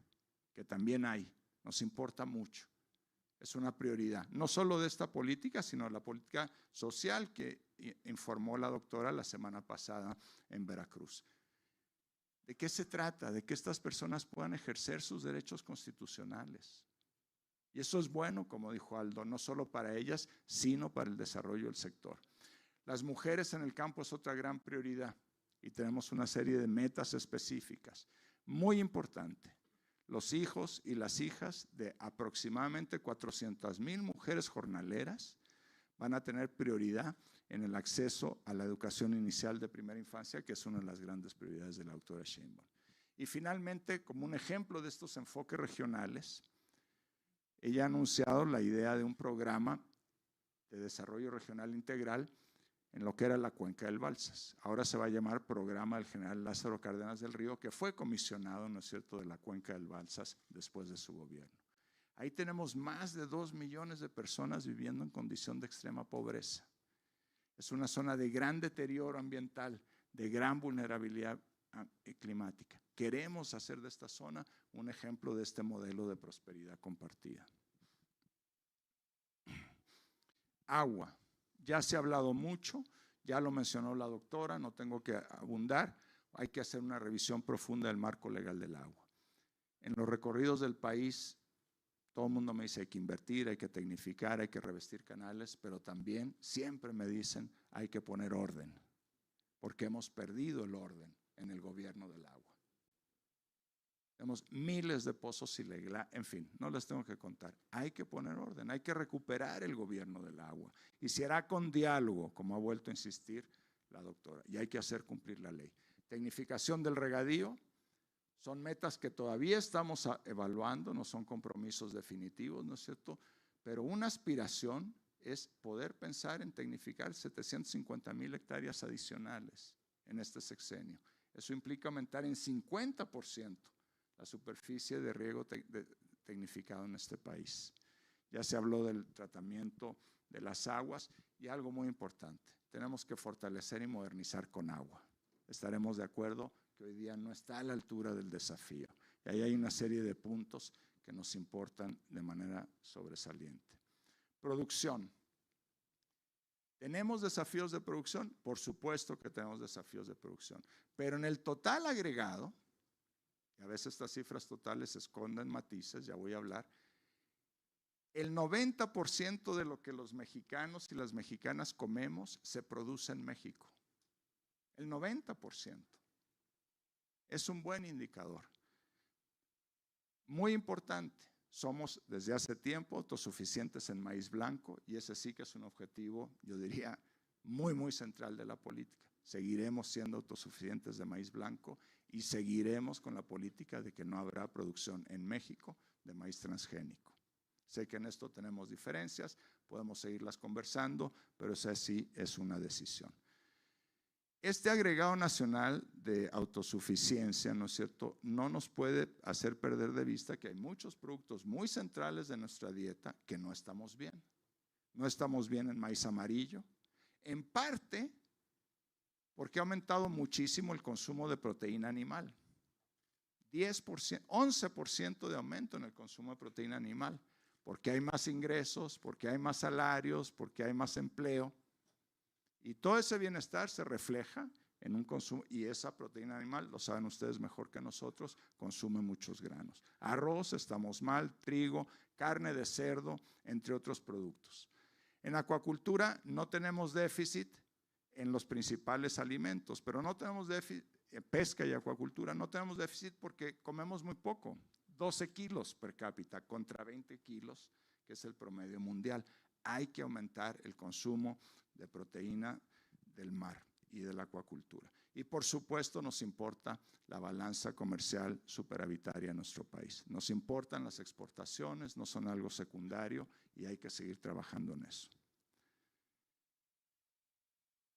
que también hay, nos importa mucho. Es una prioridad, no solo de esta política, sino de la política social que informó la doctora la semana pasada en Veracruz. ¿De qué se trata? De que estas personas puedan ejercer sus derechos constitucionales. Y eso es bueno, como dijo Aldo, no solo para ellas, sino para el desarrollo del sector. Las mujeres en el campo es otra gran prioridad y tenemos una serie de metas específicas. Muy importante, los hijos y las hijas de aproximadamente 400,000 mujeres jornaleras van a tener prioridad en el acceso a la educación inicial de primera infancia, que es una de las grandes prioridades de la doctora Sheinbaum. Y finalmente, como un ejemplo de estos enfoques regionales, ella ha anunciado la idea de un programa de desarrollo regional integral en lo que era la cuenca del Balsas. Ahora se va a llamar Programa del General Lázaro Cárdenas del Río, que fue comisionado, ¿no es cierto?, de la cuenca del Balsas después de su gobierno. Ahí tenemos más de 2 millones de personas viviendo en condición de extrema pobreza. Es una zona de gran deterioro ambiental, de gran vulnerabilidad climática. Queremos hacer de esta zona un ejemplo de este modelo de prosperidad compartida. Agua. Ya se ha hablado mucho, ya lo mencionó la doctora, no tengo que abundar. Hay que hacer una revisión profunda del marco legal del agua. En los recorridos del país, todo el mundo me dice hay que invertir, hay que tecnificar, hay que revestir canales, pero también siempre me dicen hay que poner orden, porque hemos perdido el orden en el gobierno del agua. Tenemos miles de pozos ilegales, en fin, no les tengo que contar. Hay que poner orden, hay que recuperar el gobierno del agua. Y se hará con diálogo, como ha vuelto a insistir la doctora, y hay que hacer cumplir la ley. Tecnificación del regadío, son metas que todavía estamos evaluando, no son compromisos definitivos, ¿no es cierto? Pero una aspiración es poder pensar en tecnificar 750,000 hectáreas adicionales en este sexenio. Eso implica aumentar en 50% la superficie de riego tecnificado en este país. Ya se habló del tratamiento de las aguas y algo muy importante, tenemos que fortalecer y modernizar con agua. Estaremos de acuerdo que hoy día no está a la altura del desafío. Y ahí hay una serie de puntos que nos importan de manera sobresaliente. Producción. ¿Tenemos desafíos de producción? Por supuesto que tenemos desafíos de producción, pero en el total agregado, y a veces estas cifras totales esconden matices, ya voy a hablar, el 90% de lo que los mexicanos y las mexicanas comemos se produce en México. El 90%. Es un buen indicador. Muy importante, Somos desde hace tiempo autosuficientes en maíz blanco y ese sí que es un objetivo, yo diría, muy, muy central de la política. Seguiremos siendo autosuficientes de maíz blanco y seguiremos con la política de que no habrá producción en México de maíz transgénico. Sé que en esto tenemos diferencias, podemos seguirlas conversando, pero esa sí es una decisión. Este agregado nacional de autosuficiencia, ¿no es cierto?, no nos puede hacer perder de vista que hay muchos productos muy centrales de nuestra dieta que no estamos bien. No estamos bien en maíz amarillo, en parte porque ha aumentado muchísimo el consumo de proteína animal. 10%, 11% de aumento en el consumo de proteína animal, porque hay más ingresos, porque hay más salarios, porque hay más empleo. Y todo ese bienestar se refleja en un consumo, y esa proteína animal, lo saben ustedes mejor que nosotros, consume muchos granos. Arroz, estamos mal, trigo, carne de cerdo, entre otros productos. En acuacultura no tenemos déficit en los principales alimentos, pero no tenemos déficit en pesca y acuacultura, no tenemos déficit porque comemos muy poco, 12 kilos per cápita contra 20 kilos, que es el promedio mundial. Hay que aumentar el consumo de proteína del mar y de la acuacultura. Y por supuesto nos importa la balanza comercial superavitaria en nuestro país. Nos importan las exportaciones, no son algo secundario y hay que seguir trabajando en eso.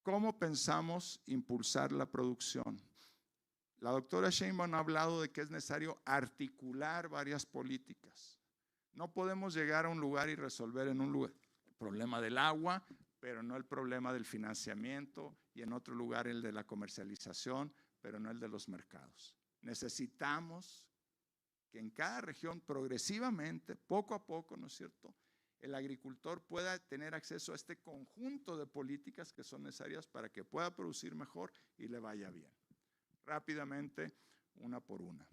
¿Cómo pensamos impulsar la producción? La doctora Sheinbaum ha hablado de que es necesario articular varias políticas. No podemos llegar a un lugar y resolver en un lugar el problema del agua, pero no el problema del financiamiento, y en otro lugar el de la comercialización, pero no el de los mercados. Necesitamos que en cada región progresivamente, poco a poco, ¿no es cierto?, el agricultor pueda tener acceso a este conjunto de políticas que son necesarias para que pueda producir mejor y le vaya bien. Rápidamente, una por una.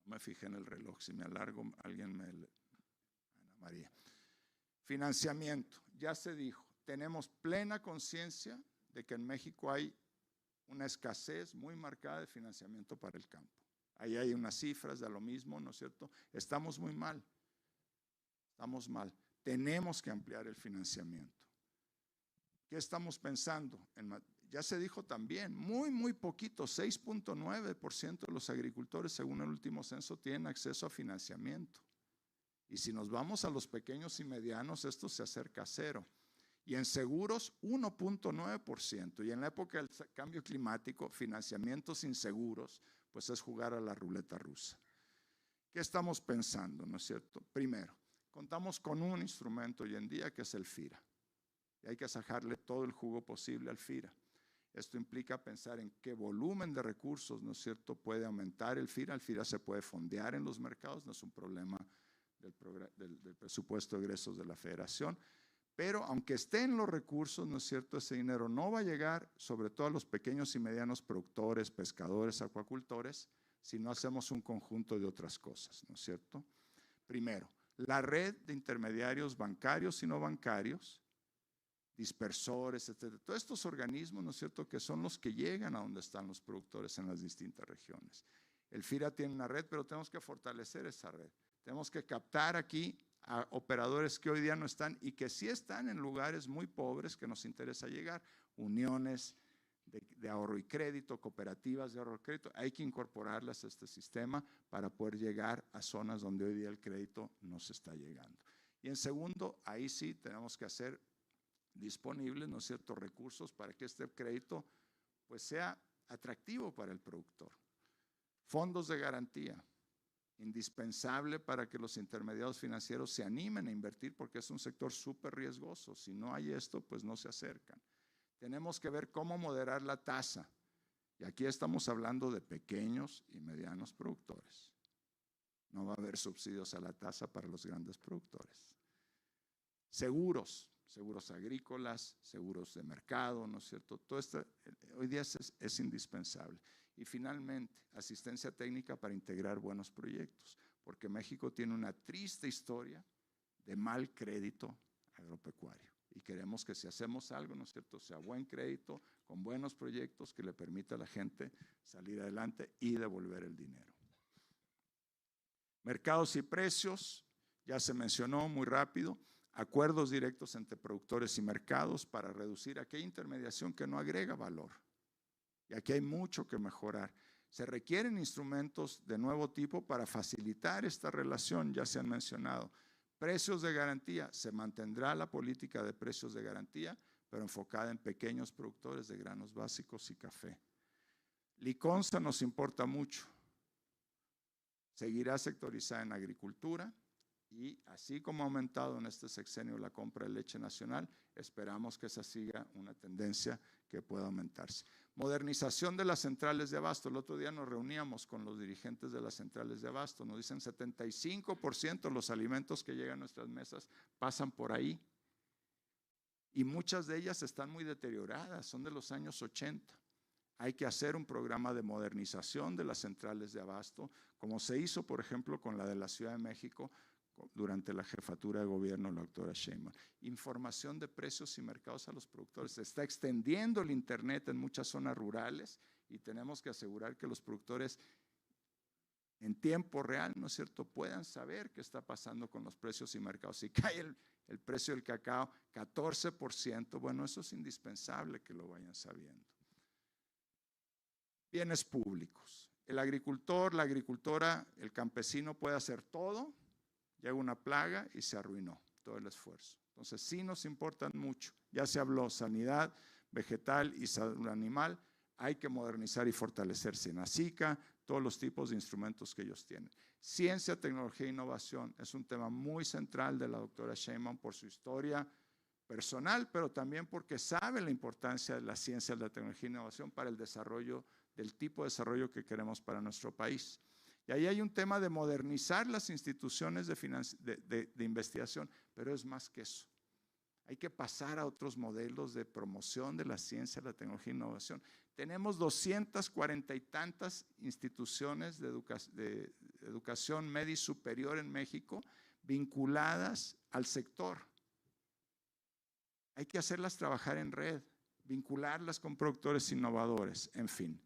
No me fijé en el reloj, si me alargo, alguien me... Ana María. Financiamiento, ya se dijo, tenemos plena conciencia de que en México hay una escasez muy marcada de financiamiento para el campo. Ahí hay unas cifras de lo mismo, ¿no es cierto? Estamos muy mal. Estamos mal. Tenemos que ampliar el financiamiento. ¿Qué estamos pensando? Ya se dijo también, muy poquito, 6.9% de los agricultores, según el último censo, tienen acceso a financiamiento. Y si nos vamos a los pequeños y medianos, esto se acerca a cero. Y en seguros, 1.9%. Y en la época del cambio climático, financiamientos inseguros, pues es jugar a la ruleta rusa. ¿Qué estamos pensando, no es cierto? Primero, contamos con un instrumento hoy en día que es el FIRA. Y hay que sacarle todo el jugo posible al FIRA. Esto implica pensar en qué volumen de recursos, ¿no es cierto?, puede aumentar el FIRA. El FIRA se puede fondear en los mercados, no es un problema del presupuesto de egresos de la Federación. Pero aunque esté en los recursos, ¿no es cierto?, ese dinero no va a llegar sobre todo a los pequeños y medianos productores, pescadores, acuacultores, si no hacemos un conjunto de otras cosas, ¿no es cierto? Primero, la red de intermediarios bancarios y no bancarios, dispersores, etcétera. Todos estos organismos, ¿no es cierto?, que son los que llegan a donde están los productores en las distintas regiones. El FIRA tiene una red, pero tenemos que fortalecer esa red. Tenemos que captar aquí a operadores que hoy día no están y que sí están en lugares muy pobres que nos interesa llegar. Uniones de ahorro y crédito, cooperativas de ahorro y crédito. Hay que incorporarlas a este sistema para poder llegar a zonas donde hoy día el crédito no se está llegando. Y en segundo, ahí sí tenemos que hacer disponibles, ¿no es cierto?, recursos para que este crédito pues sea atractivo para el productor. Fondos de garantía, indispensable para que los intermediarios financieros se animen a invertir porque es un sector súper riesgoso. Si no hay esto, pues no se acercan. Tenemos que ver cómo moderar la tasa. Y aquí estamos hablando de pequeños y medianos productores. No va a haber subsidios a la tasa para los grandes productores. Seguros agrícolas, seguros de mercado, ¿no es cierto? Todo esto hoy día es indispensable. Y finalmente, asistencia técnica para integrar buenos proyectos, porque México tiene una triste historia de mal crédito agropecuario. Y queremos que si hacemos algo, ¿no es cierto?, sea buen crédito, con buenos proyectos que le permita a la gente salir adelante y devolver el dinero. Mercados y precios, ya se mencionó muy rápido, acuerdos directos entre productores y mercados para reducir aquella intermediación que no agrega valor. Y aquí hay mucho que mejorar. Se requieren instrumentos de nuevo tipo para facilitar esta relación, ya se han mencionado. Precios de garantía, se mantendrá la política de precios de garantía, pero enfocada en pequeños productores de granos básicos y café. Liconza nos importa mucho. Seguirá sectorizada en agricultura y así como ha aumentado en este sexenio la compra de leche nacional, esperamos que esa siga una tendencia que pueda aumentarse. Modernización de las centrales de abasto. El otro día nos reuníamos con los dirigentes de las centrales de abasto. Nos dicen 75% de los alimentos que llegan a nuestras mesas pasan por ahí. Y muchas de ellas están muy deterioradas, son de los años 80. Hay que hacer un programa de modernización de las centrales de abasto, como se hizo, por ejemplo, con la de la Ciudad de México durante la jefatura de gobierno de la doctora Sheinbaum. Información de precios y mercados a los productores. Se está extendiendo el Internet en muchas zonas rurales y tenemos que asegurar que los productores en tiempo real, ¿no es cierto?, puedan saber qué está pasando con los precios y mercados. Si cae el precio del cacao 14%, bueno, eso es indispensable que lo vayan sabiendo. Bienes públicos. El agricultor, la agricultora, el campesino puede hacer todo, llega una plaga y se arruinó todo el esfuerzo. Entonces sí nos importan mucho. Ya se habló sanidad vegetal y salud animal. Hay que modernizar y fortalecer SENACICA, todos los tipos de instrumentos que ellos tienen. Ciencia, tecnología e innovación es un tema muy central de la doctora Sheinbaum por su historia personal, pero también porque sabe la importancia de la ciencia, la tecnología e innovación para el desarrollo del tipo de desarrollo que queremos para nuestro país. Y ahí hay un tema de modernizar las instituciones de investigación, pero es más que eso. Hay que pasar a otros modelos de promoción de la ciencia, la tecnología e innovación. Tenemos 240 y tantas instituciones de educación media y superior en México vinculadas al sector. Hay que hacerlas trabajar en red, vincularlas con productores innovadores, en fin.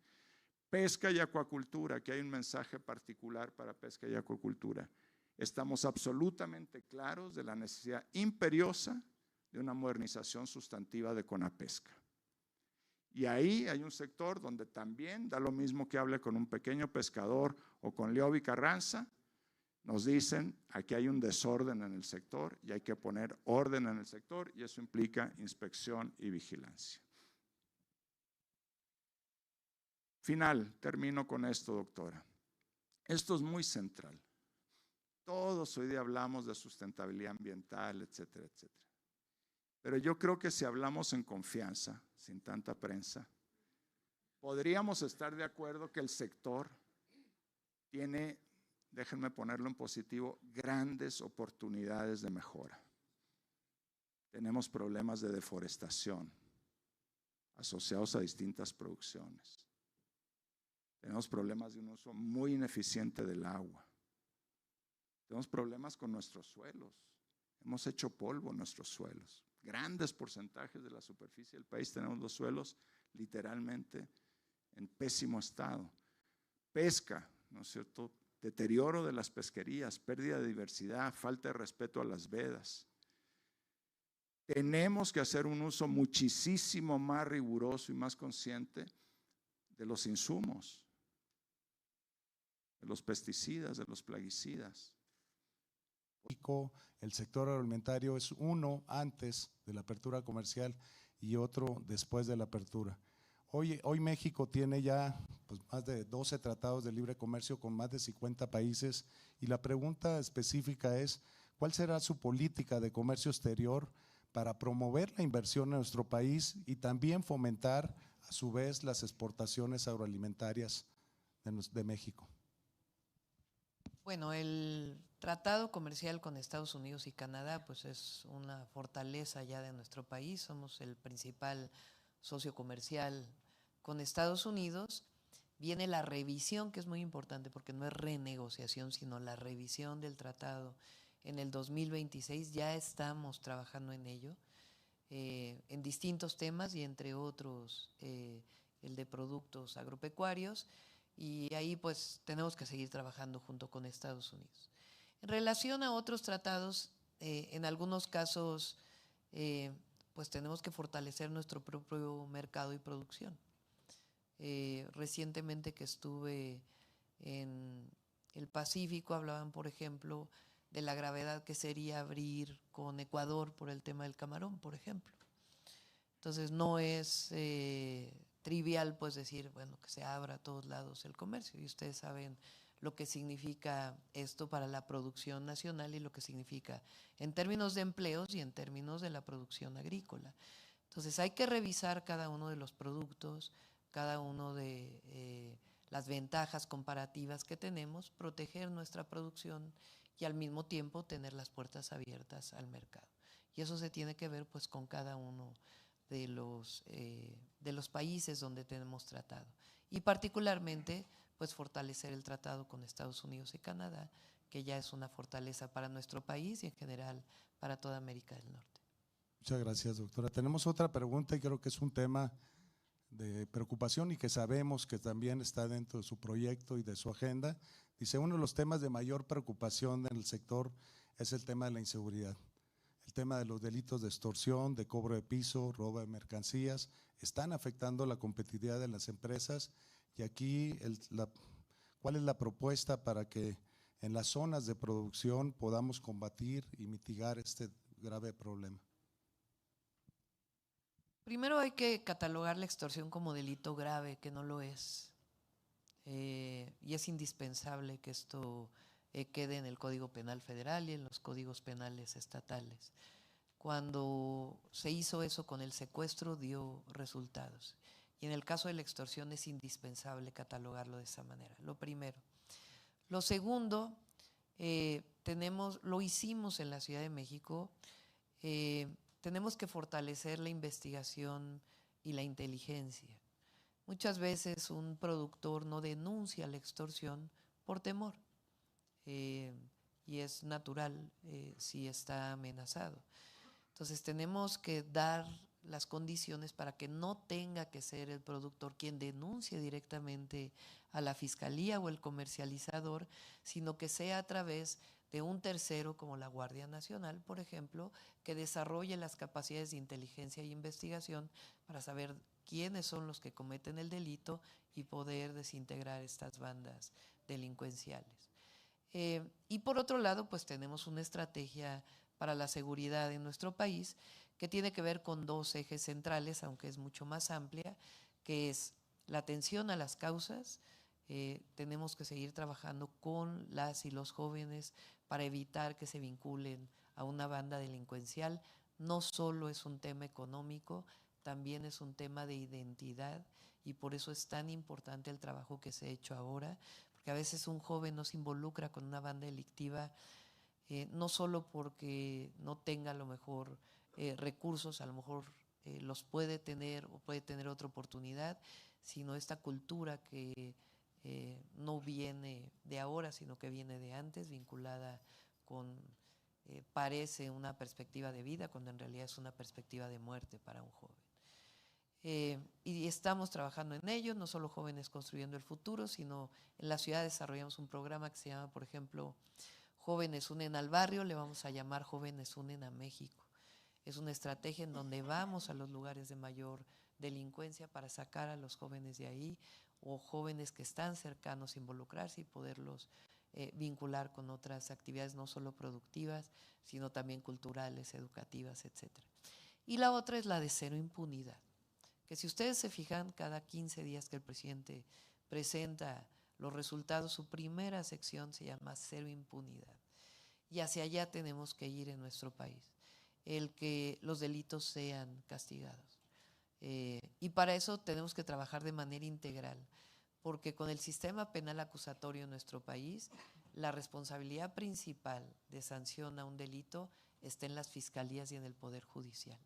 Pesca y acuacultura, aquí hay un mensaje particular para pesca y acuacultura. Estamos absolutamente claros de la necesidad imperiosa de una modernización sustantiva de CONAPESCA. Y ahí hay un sector donde también da lo mismo que hable con un pequeño pescador o con Leobi Carranza. Nos dicen, aquí hay un desorden en el sector y hay que poner orden en el sector y eso implica inspección y vigilancia. Final, termino con esto, doctora. Esto es muy central. Todos hoy día hablamos de sustentabilidad ambiental, etcétera, etcétera. Pero yo creo que si hablamos en confianza, sin tanta prensa, podríamos estar de acuerdo que el sector tiene, déjenme ponerlo en positivo, grandes oportunidades de mejora. Tenemos problemas de deforestación asociados a distintas producciones. Tenemos problemas de un uso muy ineficiente del agua. Tenemos problemas con nuestros suelos. Hemos hecho polvo en nuestros suelos. Grandes porcentajes de la superficie del país tenemos los suelos literalmente en pésimo estado. Pesca, ¿no es cierto? Deterioro de las pesquerías, pérdida de diversidad, falta de respeto a las vedas. Tenemos que hacer un uso muchísimo más riguroso y más consciente de los insumos, de los pesticidas, de los plaguicidas. El sector agroalimentario es uno antes de la apertura comercial y otro después de la apertura. Hoy México tiene ya pues, más de 12 tratados de libre comercio con más de 50 países y la pregunta específica es, ¿cuál será su política de comercio exterior para promover la inversión en nuestro país y también fomentar a su vez las exportaciones agroalimentarias de México? Bueno, el tratado comercial con Estados Unidos y Canadá pues es una fortaleza ya de nuestro país. Somos el principal socio comercial con Estados Unidos. Viene la revisión, que es muy importante porque no es renegociación, sino la revisión del tratado en el 2026. Ya estamos trabajando en ello, en distintos temas y entre otros el de productos agropecuarios. Y ahí pues tenemos que seguir trabajando junto con Estados Unidos. En relación a otros tratados, en algunos casos pues tenemos que fortalecer nuestro propio mercado y producción. Recientemente que estuve en el Pacífico, hablaban, por ejemplo, de la gravedad que sería abrir con Ecuador por el tema del camarón, por ejemplo. Entonces no es trivial pues decir, bueno, que se abra a todos lados el comercio, y ustedes saben lo que significa esto para la producción nacional y lo que significa en términos de empleos y en términos de la producción agrícola. Entonces hay que revisar cada uno de los productos, cada uno de las ventajas comparativas que tenemos, proteger nuestra producción y al mismo tiempo tener las puertas abiertas al mercado. Y eso se tiene que ver pues con cada uno de los países donde tenemos tratado. Y particularmente pues fortalecer el tratado con Estados Unidos y Canadá, que ya es una fortaleza para nuestro país y en general para toda América del Norte. Muchas gracias, doctora. Tenemos otra pregunta y creo que es un tema de preocupación y que sabemos que también está dentro de su proyecto y de su agenda. Dice, uno de los temas de mayor preocupación en el sector es el tema de la inseguridad. El tema de los delitos de extorsión, de cobro de piso, robo de mercancías, están afectando la competitividad de las empresas. Y aquí, ¿cuál es la propuesta para que en las zonas de producción podamos combatir y mitigar este grave problema? Primero hay que catalogar la extorsión como delito grave, que no lo es. Y es indispensable que esto quede en el Código Penal Federal y en los códigos penales estatales. Cuando se hizo eso con el secuestro dio resultados. Y en el caso de la extorsión es indispensable catalogarlo de esa manera, lo primero. Lo segundo, lo hicimos en la Ciudad de México, tenemos que fortalecer la investigación y la inteligencia. Muchas veces un productor no denuncia la extorsión por temor, y es natural si está amenazado. Entonces tenemos que dar las condiciones para que no tenga que ser el productor quien denuncie directamente a la fiscalía o el comercializador, sino que sea a través de un tercero como la Guardia Nacional, por ejemplo, que desarrolle las capacidades de inteligencia e investigación para saber quiénes son los que cometen el delito y poder desintegrar estas bandas delincuenciales. Y por otro lado, pues tenemos una estrategia para la seguridad en nuestro país que tiene que ver con dos ejes centrales, aunque es mucho más amplia, que es la atención a las causas. Tenemos que seguir trabajando con las y los jóvenes para evitar que se vinculen a una banda delincuencial. No solo es un tema económico, también es un tema de identidad, y por eso es tan importante el trabajo que se ha hecho ahora, porque a veces un joven no se involucra con una banda delictiva, no solo porque no tenga a lo mejor recursos, a lo mejor los puede tener o puede tener otra oportunidad, sino esta cultura que no viene de ahora, sino que viene de antes, vinculada con, parece una perspectiva de vida, cuando en realidad es una perspectiva de muerte para un joven. Y estamos trabajando en ello, no solo Jóvenes Construyendo el Futuro, sino en la ciudad desarrollamos un programa que se llama, por ejemplo, Jóvenes Unen al Barrio, le vamos a llamar Jóvenes Unen a México. Es una estrategia en donde vamos a los lugares de mayor delincuencia para sacar a los jóvenes de ahí, o jóvenes que están cercanos a involucrarse y poderlos vincular con otras actividades no solo productivas, sino también culturales, educativas, etc. Y la otra es la de cero impunidad, que si ustedes se fijan, cada 15 días que el presidente presenta los resultados, su primera sección se llama cero impunidad. Y hacia allá tenemos que ir en nuestro país, el que los delitos sean castigados. Y para eso tenemos que trabajar de manera integral, porque con el sistema penal acusatorio en nuestro país, la responsabilidad principal de sanción a un delito está en las fiscalías y en el Poder Judicial.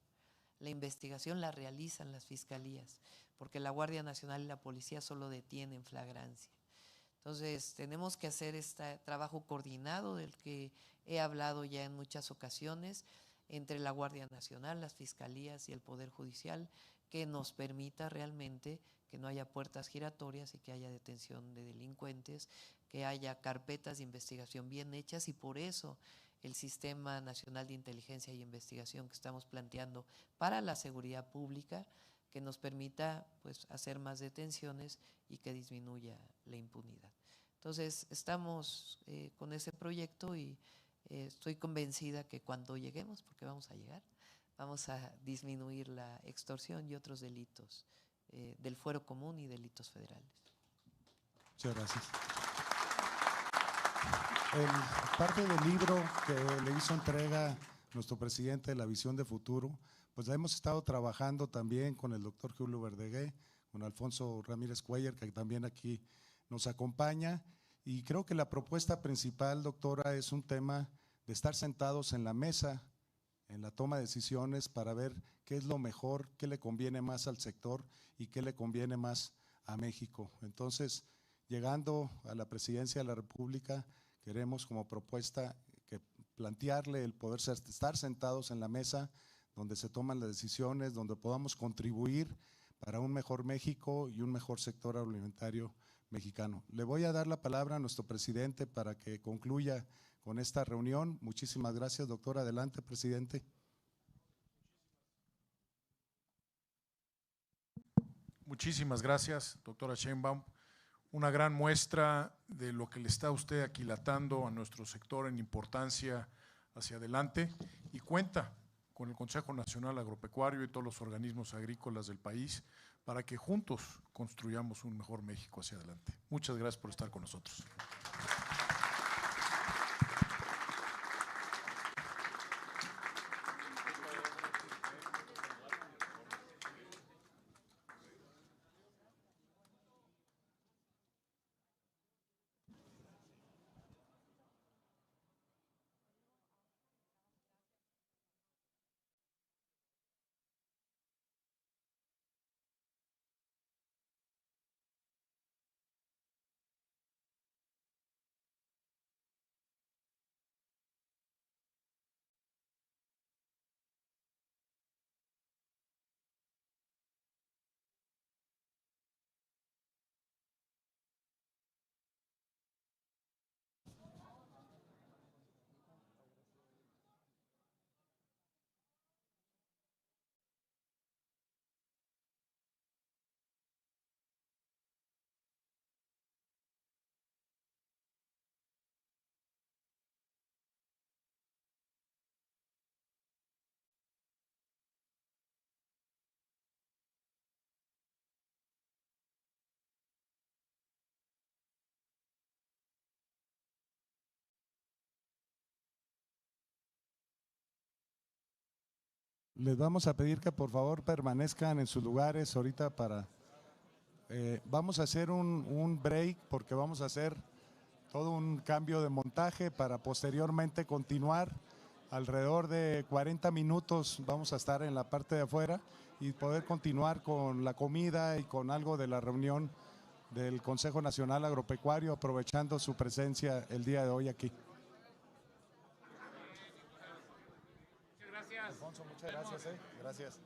La investigación la realizan las fiscalías, porque la Guardia Nacional y la policía solo detienen flagrancia. Entonces, tenemos que hacer este trabajo coordinado del que he hablado ya en muchas ocasiones, entre la Guardia Nacional, las fiscalías y el Poder Judicial, que nos permita realmente que no haya puertas giratorias y que haya detención de delincuentes, que haya carpetas de investigación bien hechas, y por eso el Sistema Nacional de Inteligencia y Investigación que estamos planteando para la seguridad pública, que nos permita pues hacer más detenciones y que disminuya la impunidad. Entonces estamos con ese proyecto y estoy convencida que cuando lleguemos, porque vamos a llegar, vamos a disminuir la extorsión y otros delitos del fuero común y delitos federales. Muchas gracias. Parte del libro que le hizo entrega nuestro presidente de La Visión de Futuro, pues hemos estado trabajando también con el doctor Julio Verdaguer, con Alfonso Ramírez Cuellar, que también aquí nos acompaña, y creo que la propuesta principal, doctora, es un tema de estar sentados en la mesa, en la toma de decisiones para ver qué es lo mejor, qué le conviene más al sector y qué le conviene más a México. Entonces, llegando a la presidencia de la República, queremos como propuesta que plantearle el poder estar sentados en la mesa donde se toman las decisiones, donde podamos contribuir para un mejor México y un mejor sector agroalimentario mexicano. Le voy a dar la palabra a nuestro presidente para que concluya con esta reunión. Muchísimas gracias, doctor. Adelante, presidente. Muchísimas gracias, doctora Sheinbaum. Una gran muestra de lo que le está usted aquilatando a nuestro sector en importancia hacia adelante, y cuenta con el Consejo Nacional Agropecuario y todos los organismos agrícolas del país para que juntos construyamos un mejor México hacia adelante. Muchas gracias por estar con nosotros. Les vamos a pedir que por favor permanezcan en sus lugares ahorita para… vamos a hacer un break porque vamos a hacer todo un cambio de montaje para posteriormente continuar. Alrededor de 40 minutos vamos a estar en la parte de afuera y poder continuar con la comida y con algo de la reunión del Consejo Nacional Agropecuario, aprovechando su presencia el día de hoy aquí. Muchas gracias. Alfonso, muchas gracias. Gracias.